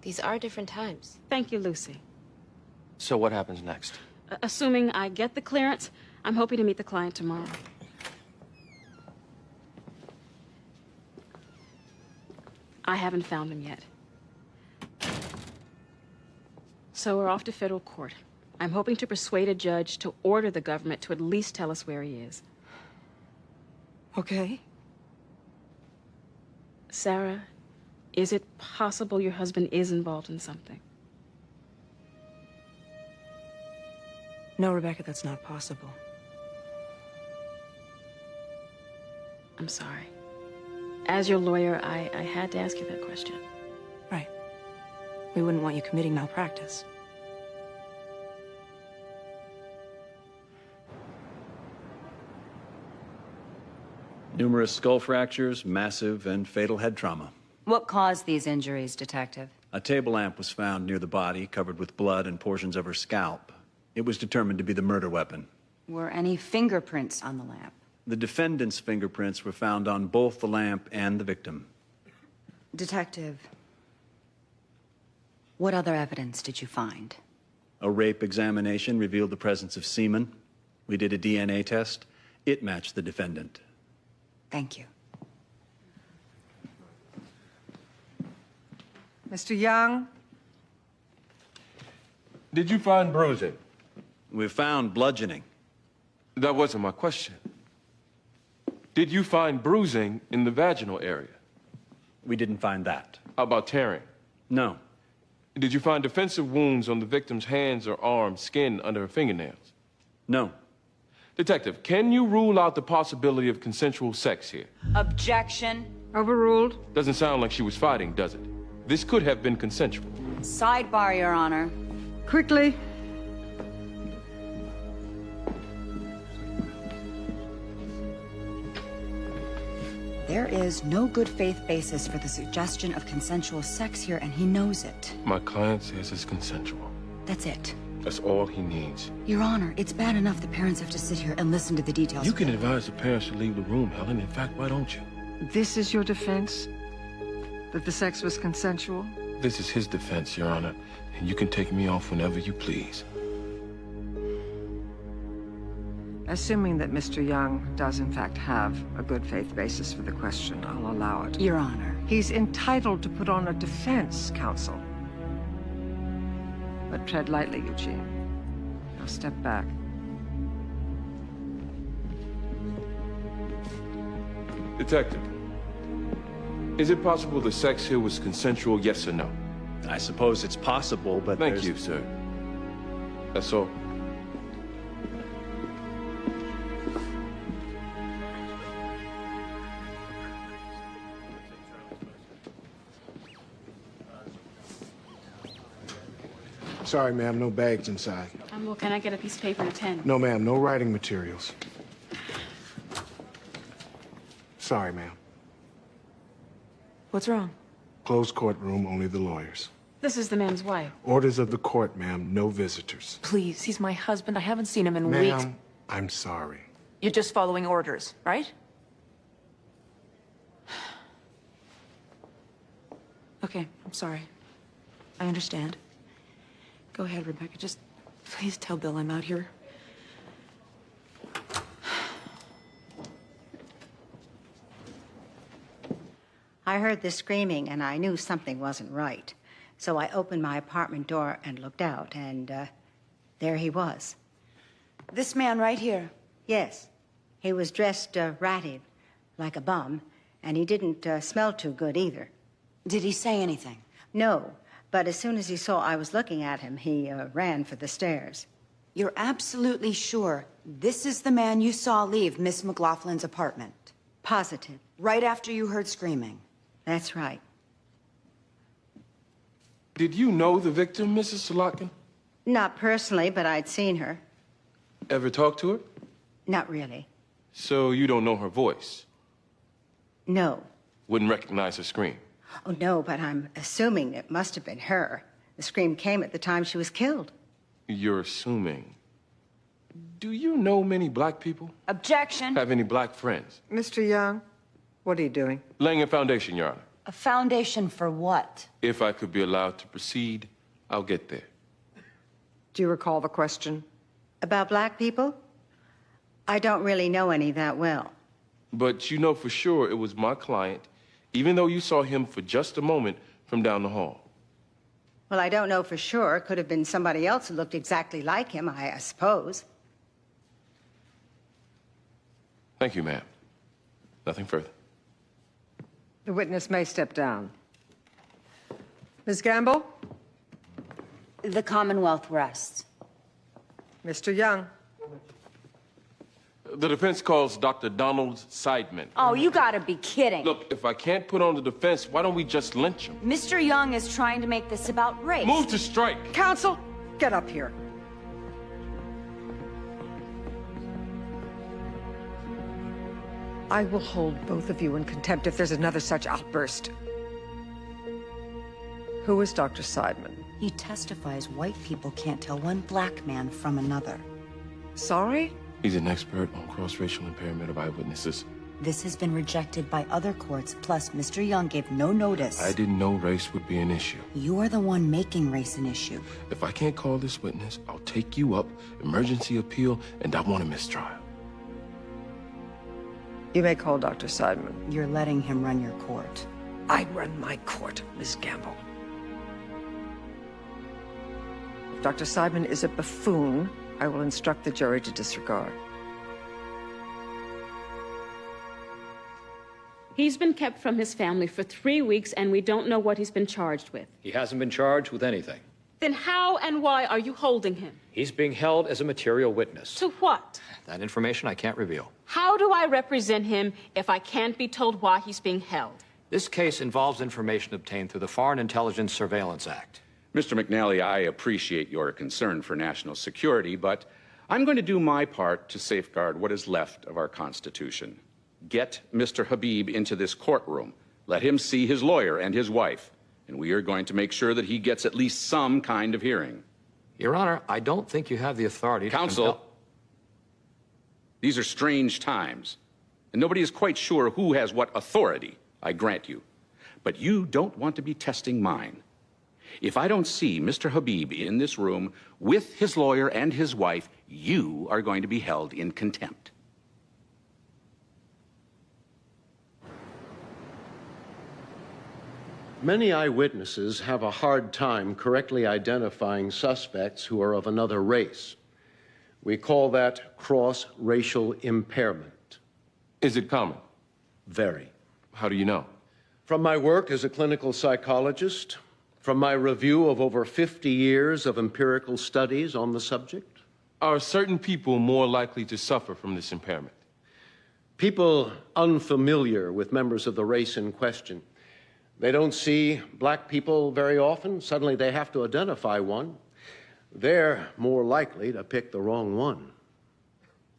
these are different times. Thank you, Lucy. So what happens next? Assuming I get the clearance, I'm hoping to meet the client tomorrow. I haven't found him yet. So we're off to federal court. I'm hoping to persuade a judge to order the government to at least tell us where he is. Okay. Sarah, is it possible your husband is involved in something? No, Rebecca, that's not possible. I'm sorry. As your lawyer, I had to ask you that question. Right. We wouldn't want you committing malpractice. Numerous skull fractures, massive and fatal head trauma. What caused these injuries, Detective? A table lamp was found near the body, covered with blood and portions of her scalp. It was determined to be the murder weapon. Were any fingerprints on the lamp? The defendant's fingerprints were found on both the lamp and the victim. Detective, what other evidence did you find? A rape examination revealed the presence of semen. We did a DNA test. It matched the defendant. Thank you. Mr. Young? Did you find bruising? We found bludgeoning. That wasn't my question. Did you find bruising in the vaginal area? We didn't find that. How about tearing? No. Did you find defensive wounds on the victim's hands or arms, skin under her fingernails? No. Detective, can you rule out the possibility of consensual sex here? Objection. Overruled. Doesn't sound like she was fighting, does it? This could have been consensual. Sidebar, Your Honor. Quickly. There is no good faith basis for the suggestion of consensual sex here, and he knows it. My client says it's consensual. That's it. That's all he needs. Your Honor, it's bad enough the parents have to sit here and listen to the details. You can advise the parents to leave the room, Helen. In fact, why don't you? This is your defense? That the sex was consensual? This is his defense, Your Honor, and you can take me off whenever you please. Assuming that Mr. Young does in fact have a good faith basis for the question, I'll allow it. Your Honor. He's entitled to put on a defense counsel. But tread lightly, Eugene. Now step back. Detective, is it possible the sex here was consensual, yes or no? I suppose it's possible, but Thank you, sir. That's all. Sorry, ma'am, no bags inside. Well, can I get a piece of paper and a pen? No, ma'am, no writing materials. Sorry, ma'am. What's wrong? Closed courtroom, only the lawyers. This is the man's wife. Orders of the court, ma'am, no visitors. Please, he's my husband. I haven't seen him in Ma'am, weeks. I'm sorry. You're just following orders, right? Okay, I'm sorry. I understand. Go ahead, Rebecca. Just please tell Bill I'm out here. I heard the screaming, and I knew something wasn't right. So I opened my apartment door and looked out, and there he was. This man right here? Yes. He was dressed ratty, like a bum, and he didn't smell too good either. Did he say anything? No, but as soon as he saw I was looking at him, he ran for the stairs. You're absolutely sure this is the man you saw leave Miss McLaughlin's apartment? Positive. Right after you heard screaming? That's right. Did you know the victim, Mrs. Solotkin? Not personally, but I'd seen her. Ever talk to her? Not really. So you don't know her voice? No. Wouldn't recognize her scream? Oh, no, but I'm assuming it must have been her. The scream came at the time she was killed. You're assuming. Do you know many black people? Objection. Have any black friends? Mr. Young, what are you doing? Laying a foundation, Your Honor. A foundation for what? If I could be allowed to proceed, I'll get there. Do you recall the question? About black people? I don't really know any that well. But you know for sure it was my client, even though you saw him for just a moment from down the hall. Well, I don't know for sure. It could have been somebody else who looked exactly like him, I suppose. Thank you, ma'am. Nothing further. The witness may step down. Ms. Gamble? The Commonwealth rests. Mr. Young? The defense calls Dr. Donald Seidman. Oh, you gotta be kidding. Look, if I can't put on the defense, why don't we just lynch him? Mr. Young is trying to make this about race. Move to strike. Counsel, get up here. I will hold both of you in contempt if there's another such outburst. Who is Dr. Seidman? He testifies white people can't tell one black man from another. Sorry? He's an expert on cross-racial impairment of eyewitnesses. This has been rejected by other courts, plus Mr. Young gave no notice. I didn't know race would be an issue. You are the one making race an issue. If I can't call this witness, I'll take you up, emergency appeal, and I want a mistrial. You may call Dr. Seidman. You're letting him run your court. I run my court, Ms. Gamble. If Dr. Seidman is a buffoon, I will instruct the jury to disregard. He's been kept from his family for 3 weeks, and we don't know what he's been charged with. He hasn't been charged with anything. Then how and why are you holding him? He's being held as a material witness. To what? That information I can't reveal. How do I represent him if I can't be told why he's being held? This case involves information obtained through the Foreign Intelligence Surveillance Act. Mr. McNally, I appreciate your concern for national security, but I'm going to do my part to safeguard what is left of our Constitution. Get Mr. Habib into this courtroom. Let him see his lawyer and his wife, and we are going to make sure that he gets at least some kind of hearing. Your Honor, I don't think you have the authority to Counsel, these are strange times, and nobody is quite sure who has what authority, I grant you. But you don't want to be testing mine. If I don't see Mr. Habib in this room with his lawyer and his wife, you are going to be held in contempt. Many eyewitnesses have a hard time correctly identifying suspects who are of another race. We call that cross-racial impairment. Is it common? Very. How do you know? From my work as a clinical psychologist, from my review of over 50 years of empirical studies on the subject. Are certain people more likely to suffer from this impairment? People unfamiliar with members of the race in question. They don't see black people very often. Suddenly they have to identify one. They're more likely to pick the wrong one.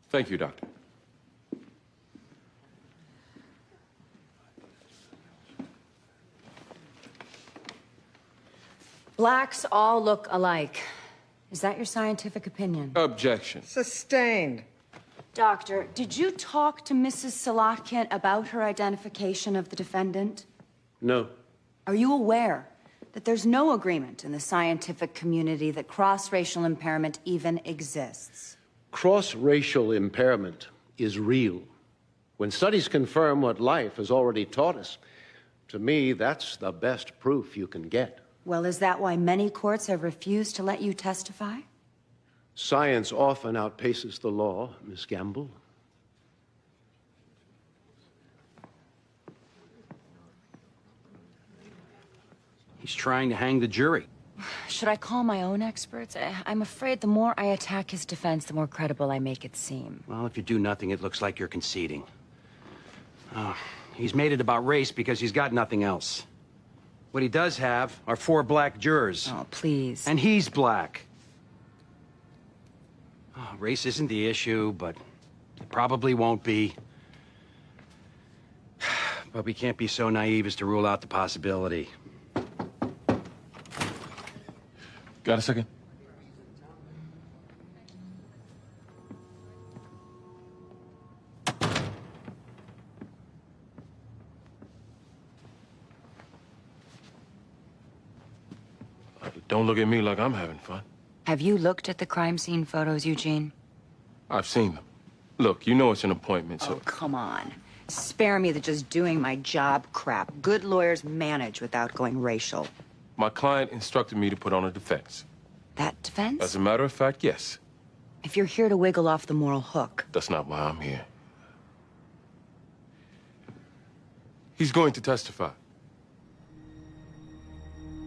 Thank you, Doctor. Blacks all look alike. Is that your scientific opinion? Objection. Sustained. Doctor, did you talk to Mrs. Salatkin about her identification of the defendant? No. Are you aware that there's no agreement in the scientific community that cross-racial impairment even exists? Cross-racial impairment is real. When studies confirm what life has already taught us, to me, that's the best proof you can get. Well, is that why many courts have refused to let you testify? Science often outpaces the law, Miss Gamble. He's trying to hang the jury. Should I call my own experts? I'm afraid the more I attack his defense, the more credible I make it seem. Well, if you do nothing, it looks like you're conceding. He's made it about race because he's got nothing else. What he does have are 4 black jurors. Oh, please. And he's black. Race isn't the issue, but it probably won't be. But we can't be so naive as to rule out the possibility. Got a second? Don't look at me like I'm having fun. Have you looked at the crime scene photos, Eugene? I've seen them. Look, you know it's an appointment, so... Oh, come on. Spare me the just doing my job crap. Good lawyers manage without going racial. My client instructed me to put on a defense. That defense? As a matter of fact, yes. If you're here to wiggle off the moral hook. That's not why I'm here. He's going to testify.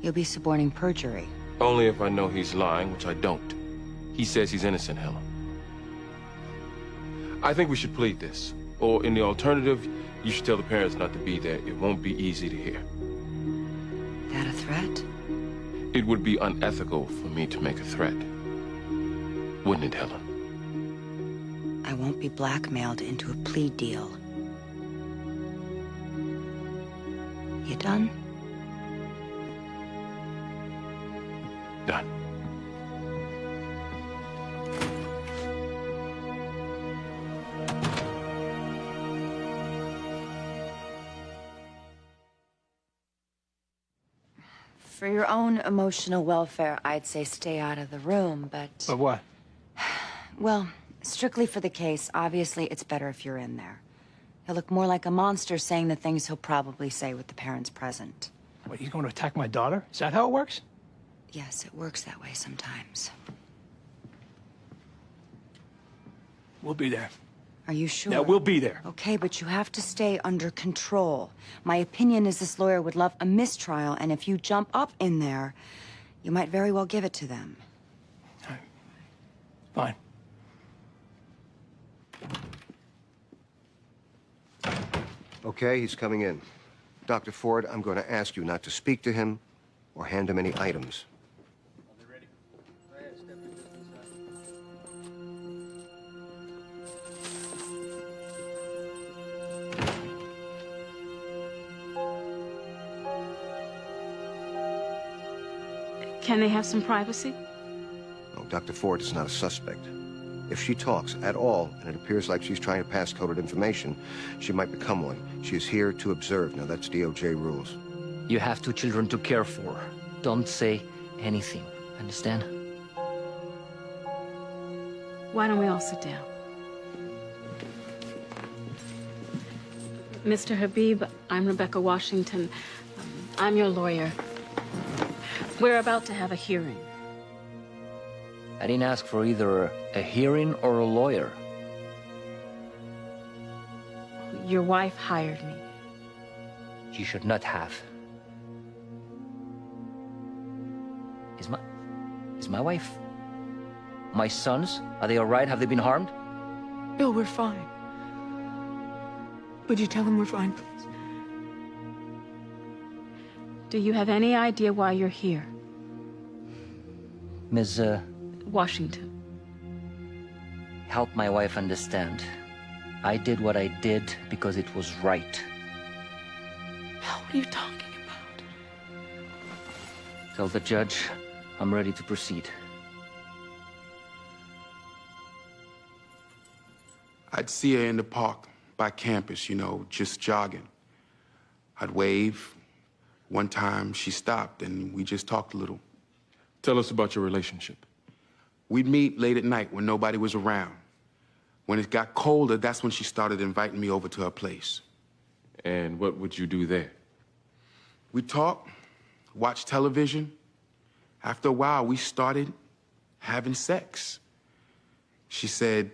You'll be suborning perjury. Only if I know he's lying, which I don't. He says he's innocent, Helen. I think we should plead this. Or in the alternative, you should tell the parents not to be there. It won't be easy to hear. That a threat? It would be unethical for me to make a threat. Wouldn't it, Helen? I won't be blackmailed into a plea deal. You done? Done. For your own emotional welfare, I'd say stay out of the room, but... But what? Well, strictly for the case, obviously it's better if you're in there. He'll look more like a monster saying the things he'll probably say with the parents present. What, he's going to attack my daughter? Is that how it works? Yes, it works that way sometimes. We'll be there. Are you sure? Yeah, we'll be there. Okay, but you have to stay under control. My opinion is this lawyer would love a mistrial, and if you jump up in there, you might very well give it to them. Fine. Okay, he's coming in. Dr. Ford, I'm going to ask you not to speak to him or hand him any items. Can they have some privacy? No, Dr. Ford is not a suspect. If she talks at all, and it appears like she's trying to pass coded information, she might become one. She is here to observe. Now, that's DOJ rules. You have 2 children to care for. Don't say anything. Understand? Why don't we all sit down? Mr. Habib, I'm Rebecca Washington. I'm your lawyer. We're about to have a hearing. I didn't ask for either a hearing or a lawyer. Your wife hired me. She should not have. Is my wife... My sons, are they all right? Have they been harmed? Bill, we're fine. Would you tell him we're fine, please? Do you have any idea why you're here? Ms. Washington. Help my wife understand. I did what I did because it was right. What are you talking about? Tell the judge I'm ready to proceed. I'd see her in the park by campus, you know, just jogging. I'd wave. One time she stopped and we just talked a little. Tell us about your relationship. We'd meet late at night when nobody was around. When it got colder, that's when she started inviting me over to her place. And what would you do there? We'd talk, watch television. After a while, we started having sex. She said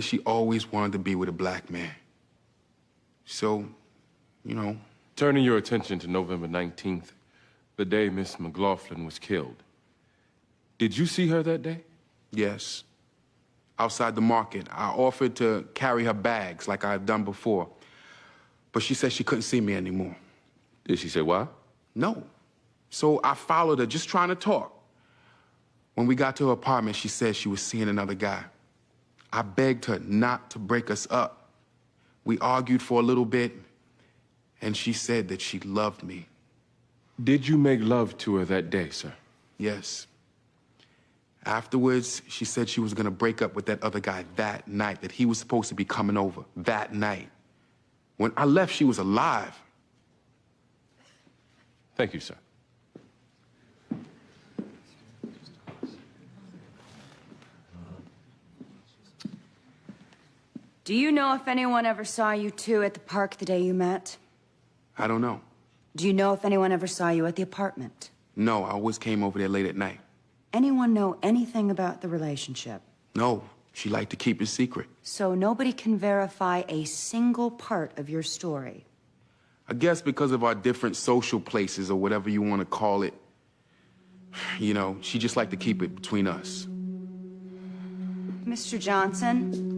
she always wanted to be with a black man. So, you know. Turning your attention to November 19th, the day Miss McLaughlin was killed. Did you see her that day? Yes. Outside the market. I offered to carry her bags like I had done before. But she said she couldn't see me anymore. Did she say why? No. So I followed her, just trying to talk. When we got to her apartment, she said she was seeing another guy. I begged her not to break us up. We argued for a little bit, and she said that she loved me. Did you make love to her that day, sir? Yes. Afterwards, she said she was gonna break up with that other guy that night, that he was supposed to be coming over that night. When I left, she was alive. Thank you, sir. Do you know if anyone ever saw you two at the park the day you met? I don't know. Do you know if anyone ever saw you at the apartment? No, I always came over there late at night. Anyone know anything about the relationship? No, she liked to keep it secret. So nobody can verify a single part of your story? I guess because of our different social places or whatever you want to call it. You know, she just liked to keep it between us. Mr. Johnson,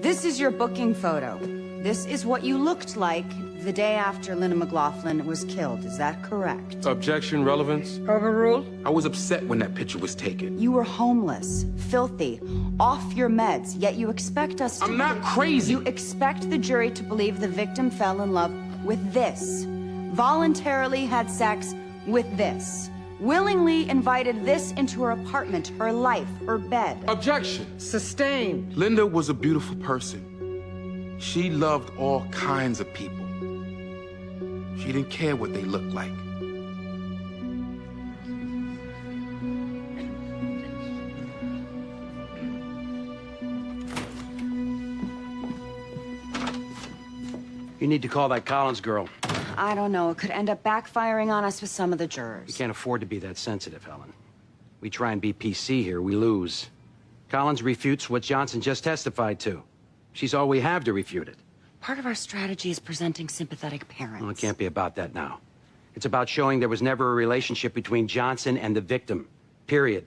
this is your booking photo. This is what you looked like the day after Linda McLaughlin was killed. Is that correct? Objection, relevance? Overruled. I was upset when that picture was taken. You were homeless, filthy, off your meds, yet you expect us to... I'm not crazy! You expect the jury to believe the victim fell in love with this, voluntarily had sex with this, willingly invited this into her apartment, her life, her bed. Objection! Sustained. Linda was a beautiful person. She loved all kinds of people. She didn't care what they looked like. You need to call that Collins girl. I don't know. It could end up backfiring on us with some of the jurors. You can't afford to be that sensitive, Helen. We try and be PC here, we lose. Collins refutes what Johnson just testified to. She's all we have to refute it. Part of our strategy is presenting sympathetic parents. Well, it can't be about that now. It's about showing there was never a relationship between Johnson and the victim. Period.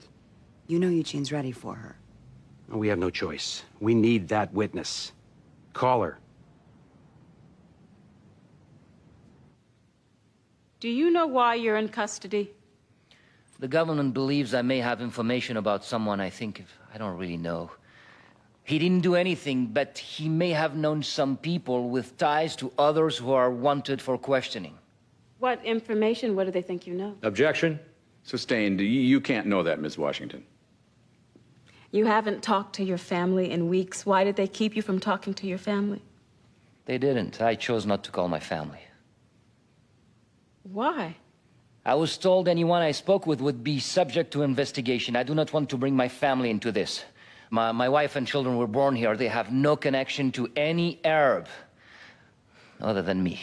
You know Eugene's ready for her. Well, we have no choice. We need that witness. Call her. Do you know why you're in custody? The government believes I may have information about someone I don't really know. He didn't do anything, but he may have known some people with ties to others who are wanted for questioning. What information? What do they think you know? Objection. Sustained. You can't know that, Ms. Washington. You haven't talked to your family in weeks. Why did they keep you from talking to your family? They didn't. I chose not to call my family. Why? I was told anyone I spoke with would be subject to investigation. I do not want to bring my family into this. My wife and children were born here. They have no connection to any Arab other than me.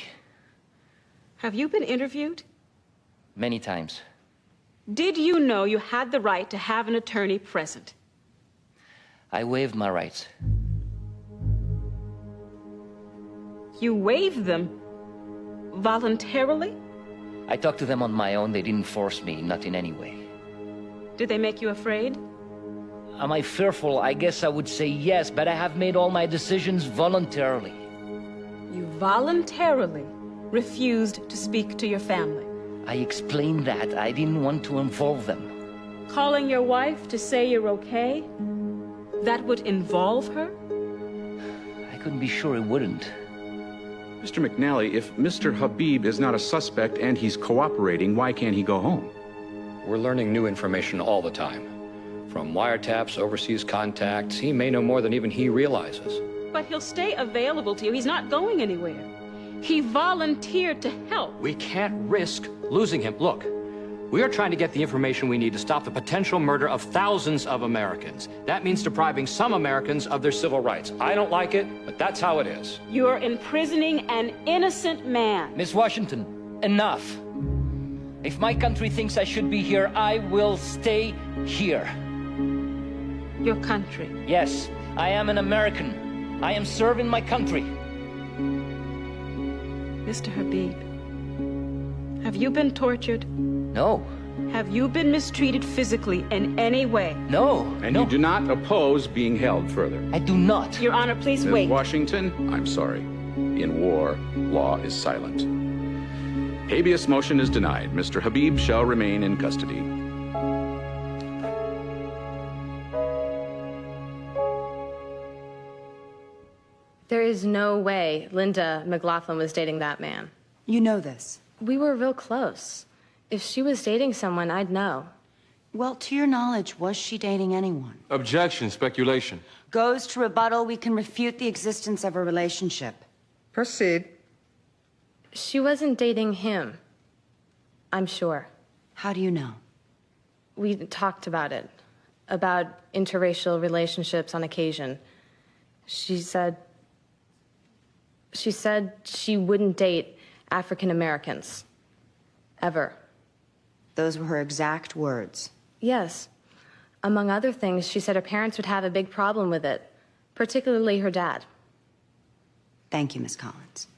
Have you been interviewed? Many times. Did you know you had the right to have an attorney present? I waived my rights. You waived them? Voluntarily? I talked to them on my own. They didn't force me, not in any way. Did they make you afraid? Am I fearful? I guess I would say yes, but I have made all my decisions voluntarily. You voluntarily refused to speak to your family. I explained that. I didn't want to involve them. Calling your wife to say you're okay? That would involve her? I couldn't be sure it wouldn't. Mr. McNally, if Mr. Habib is not a suspect and he's cooperating, why can't he go home? We're learning new information all the time. From wiretaps, overseas contacts, he may know more than even he realizes. But he'll stay available to you. He's not going anywhere. He volunteered to help. We can't risk losing him. Look, we are trying to get the information we need to stop the potential murder of thousands of Americans. That means depriving some Americans of their civil rights. I don't like it, but that's how it is. You're imprisoning an innocent man. Miss Washington, enough. If my country thinks I should be here, I will stay here. Your country? Yes, I am an American. I am serving my country. Mr. Habib, have you been tortured? No. Have you been mistreated physically in any way? No. And you do not oppose being held further? I do not. Your Honor, please Ms. wait. Washington, I'm sorry. In war, law is silent. Habeas motion is denied. Mr. Habib shall remain in custody. There is no way Linda McLaughlin was dating that man. You know this. We were real close. If she was dating someone, I'd know. Well, to your knowledge, was she dating anyone? Objection, speculation. Goes to rebuttal, we can refute the existence of a relationship. Proceed. She wasn't dating him. I'm sure. How do you know? We talked about it. About interracial relationships on occasion. She said she wouldn't date African Americans. Ever. Those were her exact words. Yes. Among other things, she said her parents would have a big problem with it, particularly her dad. Thank you, Miss Collins.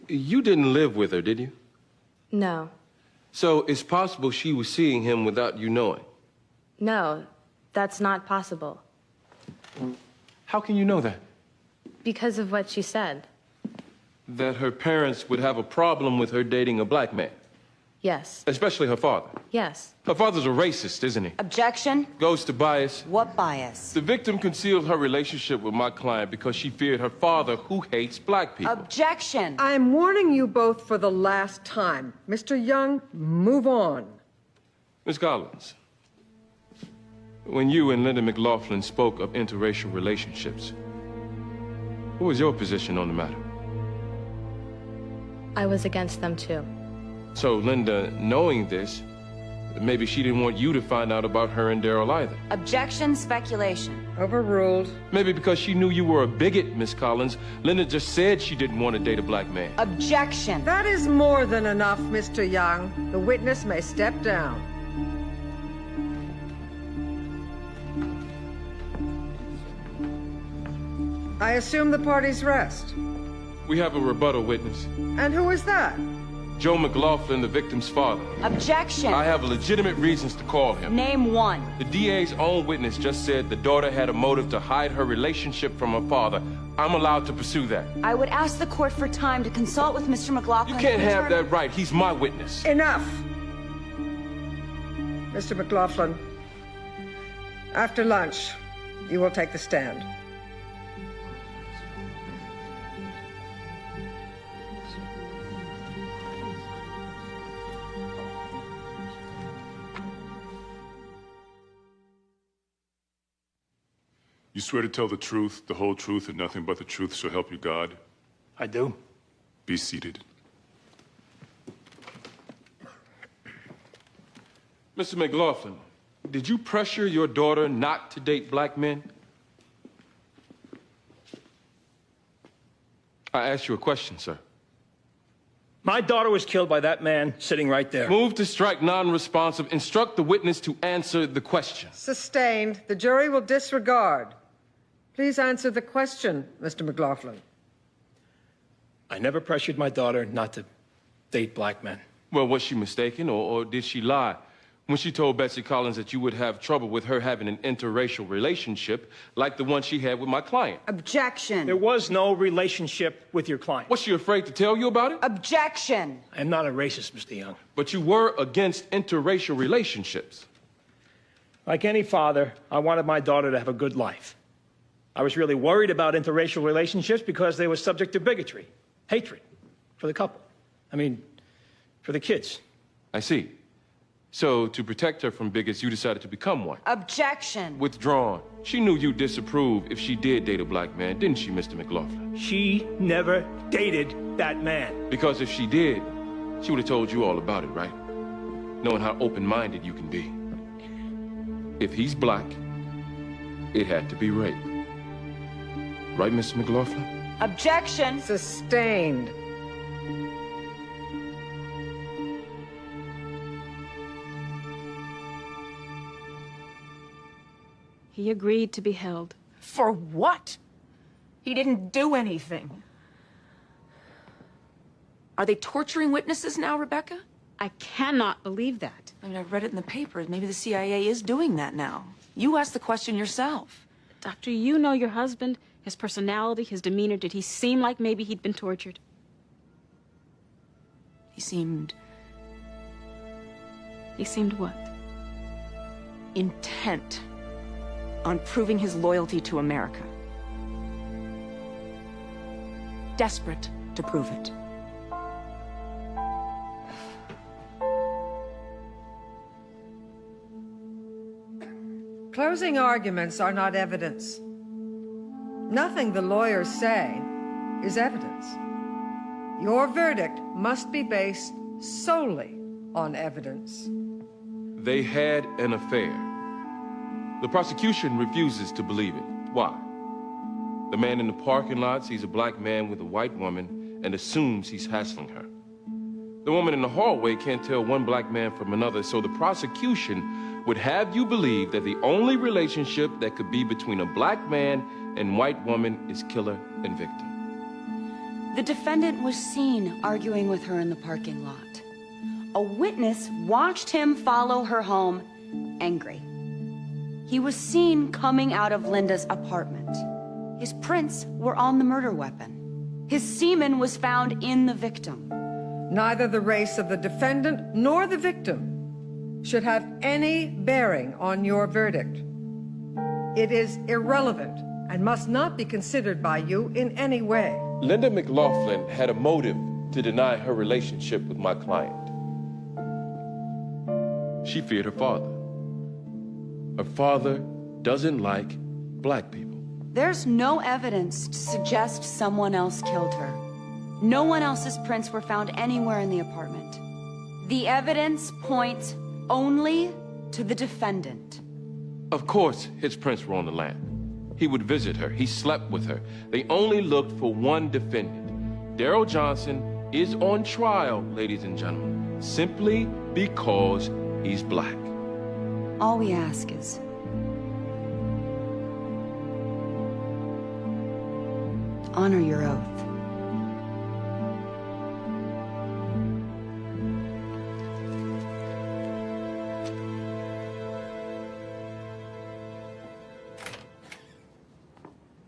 You didn't live with her, did you? No. So it's possible she was seeing him without you knowing? No, that's not possible. How can you know that? Because of what she said. That her parents would have a problem with her dating a black man? Yes. Especially her father? Yes. Her father's a racist, isn't he? Objection. Goes to bias. What bias? The victim concealed her relationship with my client because she feared her father, who hates black people. Objection. I'm warning you both for the last time. Mr. Young, move on. Miss Collins, when you and Linda McLaughlin spoke of interracial relationships, what was your position on the matter? I was against them too. So Linda, knowing this, maybe she didn't want you to find out about her and Daryl either. Objection, speculation. Overruled. Maybe because she knew you were a bigot, Miss Collins, Linda just said she didn't want to date a black man. Objection. That is more than enough, Mr. Young. The witness may step down. I assume the parties rest. We have a rebuttal witness. And who is that? Joe McLaughlin, the victim's father. Objection. I have legitimate reasons to call him. Name one. The DA's own witness just said the daughter had a motive to hide her relationship from her father. I'm allowed to pursue that. I would ask the court for time to consult with Mr. McLaughlin. You can't have that right. He's my witness. Enough! Mr. McLaughlin, after lunch, you will take the stand. You swear to tell the truth, the whole truth, and nothing but the truth, so help you God? I do. Be seated. Mr. McLaughlin, did you pressure your daughter not to date black men? I asked you a question, sir. My daughter was killed by that man sitting right there. Move to strike non-responsive. Instruct the witness to answer the question. Sustained. The jury will disregard. Please answer the question, Mr. McLaughlin. I never pressured my daughter not to date black men. Well, was she mistaken, or did she lie when she told Betsy Collins that you would have trouble with her having an interracial relationship like the one she had with my client? Objection. There was no relationship with your client. Was she afraid to tell you about it? Objection. I'm not a racist, Mr. Young. But you were against interracial relationships. Like any father, I wanted my daughter to have a good life. I was really worried about interracial relationships because they were subject to bigotry, hatred for the couple. I mean, for the kids. I see. So, to protect her from bigots, you decided to become one. Objection. Withdrawn. She knew you'd disapprove if she did date a black man, didn't she, Mr. McLaughlin? She never dated that man. Because if she did, she would have told you all about it, right? Knowing how open-minded you can be. If he's black, it had to be rape. Right, Mr. McLaughlin? Objection. Sustained. He agreed to be held. For what? He didn't do anything. Are they torturing witnesses now, Rebecca? I cannot believe that. I mean, I've read it in the papers. Maybe the CIA is doing that now. You asked the question yourself. Doctor, you know your husband, his personality, his demeanor. Did he seem like maybe he'd been tortured? He seemed what? Intent on proving his loyalty to America. Desperate to prove it. Closing arguments are not evidence. Nothing the lawyers say is evidence. Your verdict must be based solely on evidence. They had an affair. The prosecution refuses to believe it. Why? The man in the parking lot sees a black man with a white woman and assumes he's hassling her. The woman in the hallway can't tell one black man from another, so the prosecution would have you believe that the only relationship that could be between a black man and white woman is killer and victim. The defendant was seen arguing with her in the parking lot. A witness watched him follow her home, angry. He was seen coming out of Linda's apartment. His prints were on the murder weapon. His semen was found in the victim. Neither the race of the defendant nor the victim should have any bearing on your verdict. It is irrelevant and must not be considered by you in any way. Linda McLaughlin had a motive to deny her relationship with my client. She feared her father. Her father doesn't like black people. There's no evidence to suggest someone else killed her. No one else's prints were found anywhere in the apartment. The evidence points only to the defendant. Of course, his prints were on the land. He would visit her. He slept with her. They only looked for one defendant. Daryl Johnson is on trial, ladies and gentlemen, simply because he's black. All we ask is honor your oath.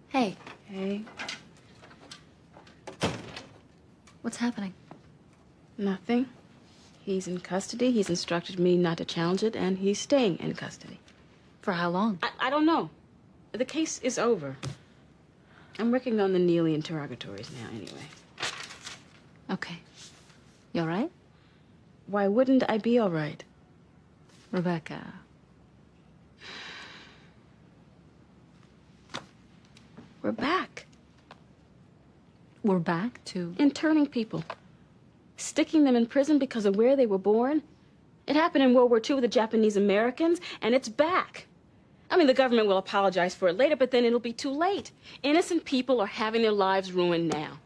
Hey. Hey. What's happening? Nothing. He's in custody. He's instructed me not to challenge it, and he's staying in custody. For how long? I don't know. The case is over. I'm working on the Neely interrogatories now, anyway. Okay. You all right? Why wouldn't I be all right? Rebecca. We're back. We're back to... Interning people. Sticking them in prison because of where they were born. It happened in World War II with the Japanese Americans, and it's back. I mean, the government will apologize for it later, but then it'll be too late. Innocent people are having their lives ruined now.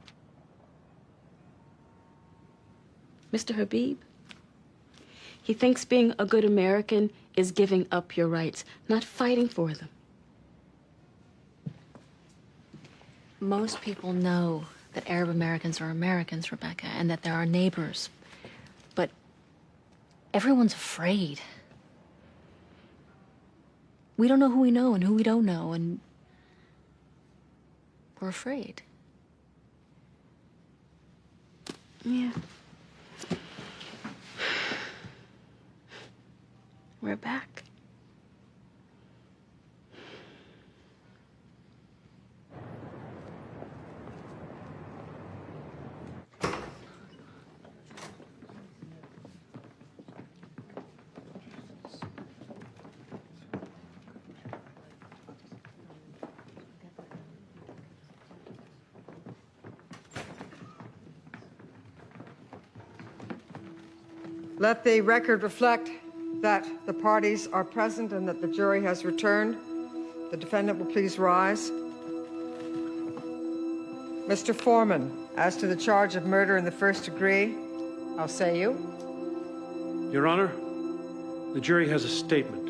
Mr. Habib, he thinks being a good American is giving up your rights, not fighting for them. Most people know that Arab Americans are Americans, Rebecca, and that they're our neighbors. But everyone's afraid. We don't know who we know and who we don't know, and we're afraid. Yeah. We're back. Let the record reflect that the parties are present and that the jury has returned. The defendant will please rise. Mr. Foreman, as to the charge of murder in the first degree, I'll say you. Your Honor, the jury has a statement.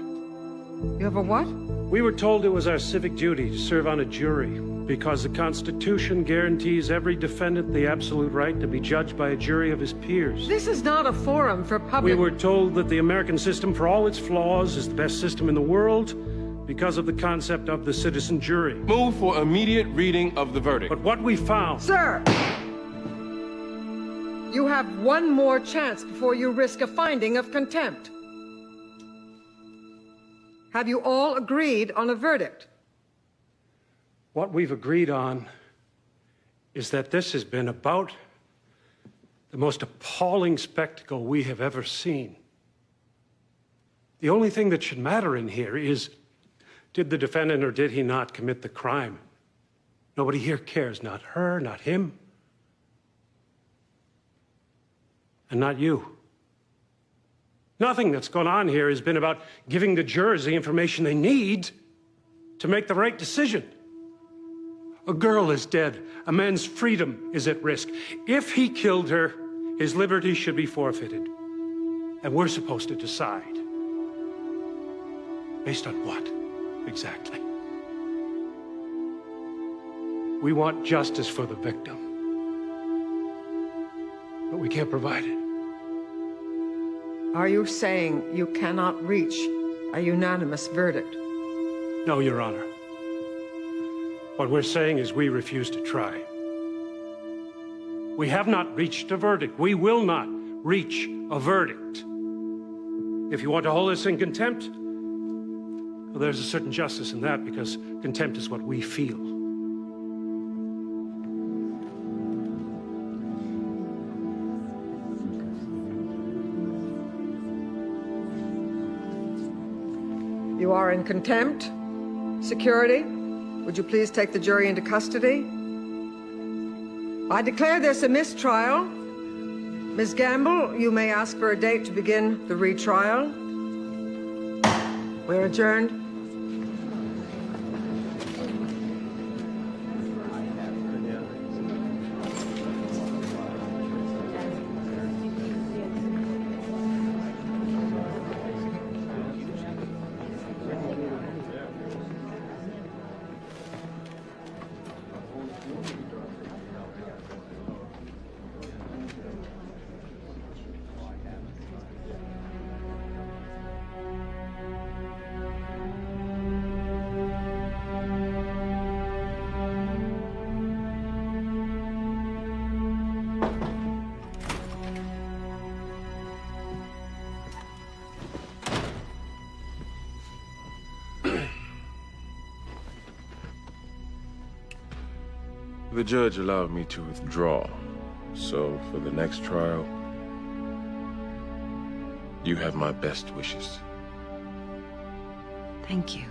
You have a what? We were told it was our civic duty to serve on a jury because the Constitution guarantees every defendant the absolute right to be judged by a jury of his peers. This is not a forum for public... We were told that the American system, for all its flaws, is the best system in the world because of the concept of the citizen jury. Move for immediate reading of the verdict. But what we found... Sir! You have one more chance before you risk a finding of contempt. Have you all agreed on a verdict? What we've agreed on is that this has been about the most appalling spectacle we have ever seen. The only thing that should matter in here is, did the defendant or did he not commit the crime? Nobody here cares, not her, not him, and not you. Nothing that's gone on here has been about giving the jurors the information they need to make the right decision. A girl is dead. A man's freedom is at risk. If he killed her, his liberty should be forfeited. And we're supposed to decide. Based on what, exactly? We want justice for the victim. But we can't provide it. Are you saying you cannot reach a unanimous verdict? No, Your Honor. What we're saying is we refuse to try. We have not reached a verdict. We will not reach a verdict. If you want to hold us in contempt, well, there's a certain justice in that because contempt is what we feel. You are in contempt. Security, would you please take the jury into custody? I declare this a mistrial. Ms. Gamble, you may ask for a date to begin the retrial. We're adjourned. The judge allowed me to withdraw, so for the next trial, you have my best wishes. Thank you.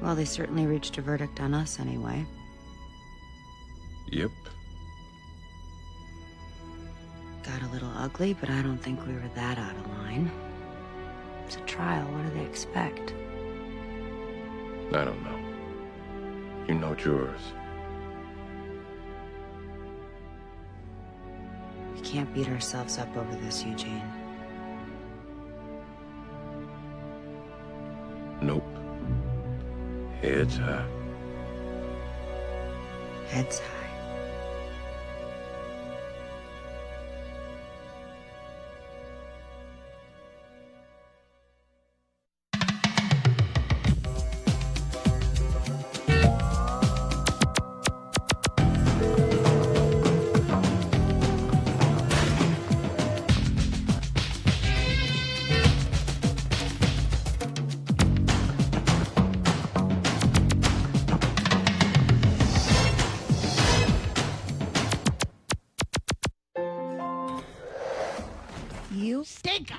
Well, they certainly reached a verdict on us anyway. Yep. Got a little ugly, but I don't think we were that out of line. It's a trial. What do they expect? I don't know. You know jurors. We can't beat ourselves up over this, Eugene. Nope. Heads high. Heads high. You stinker!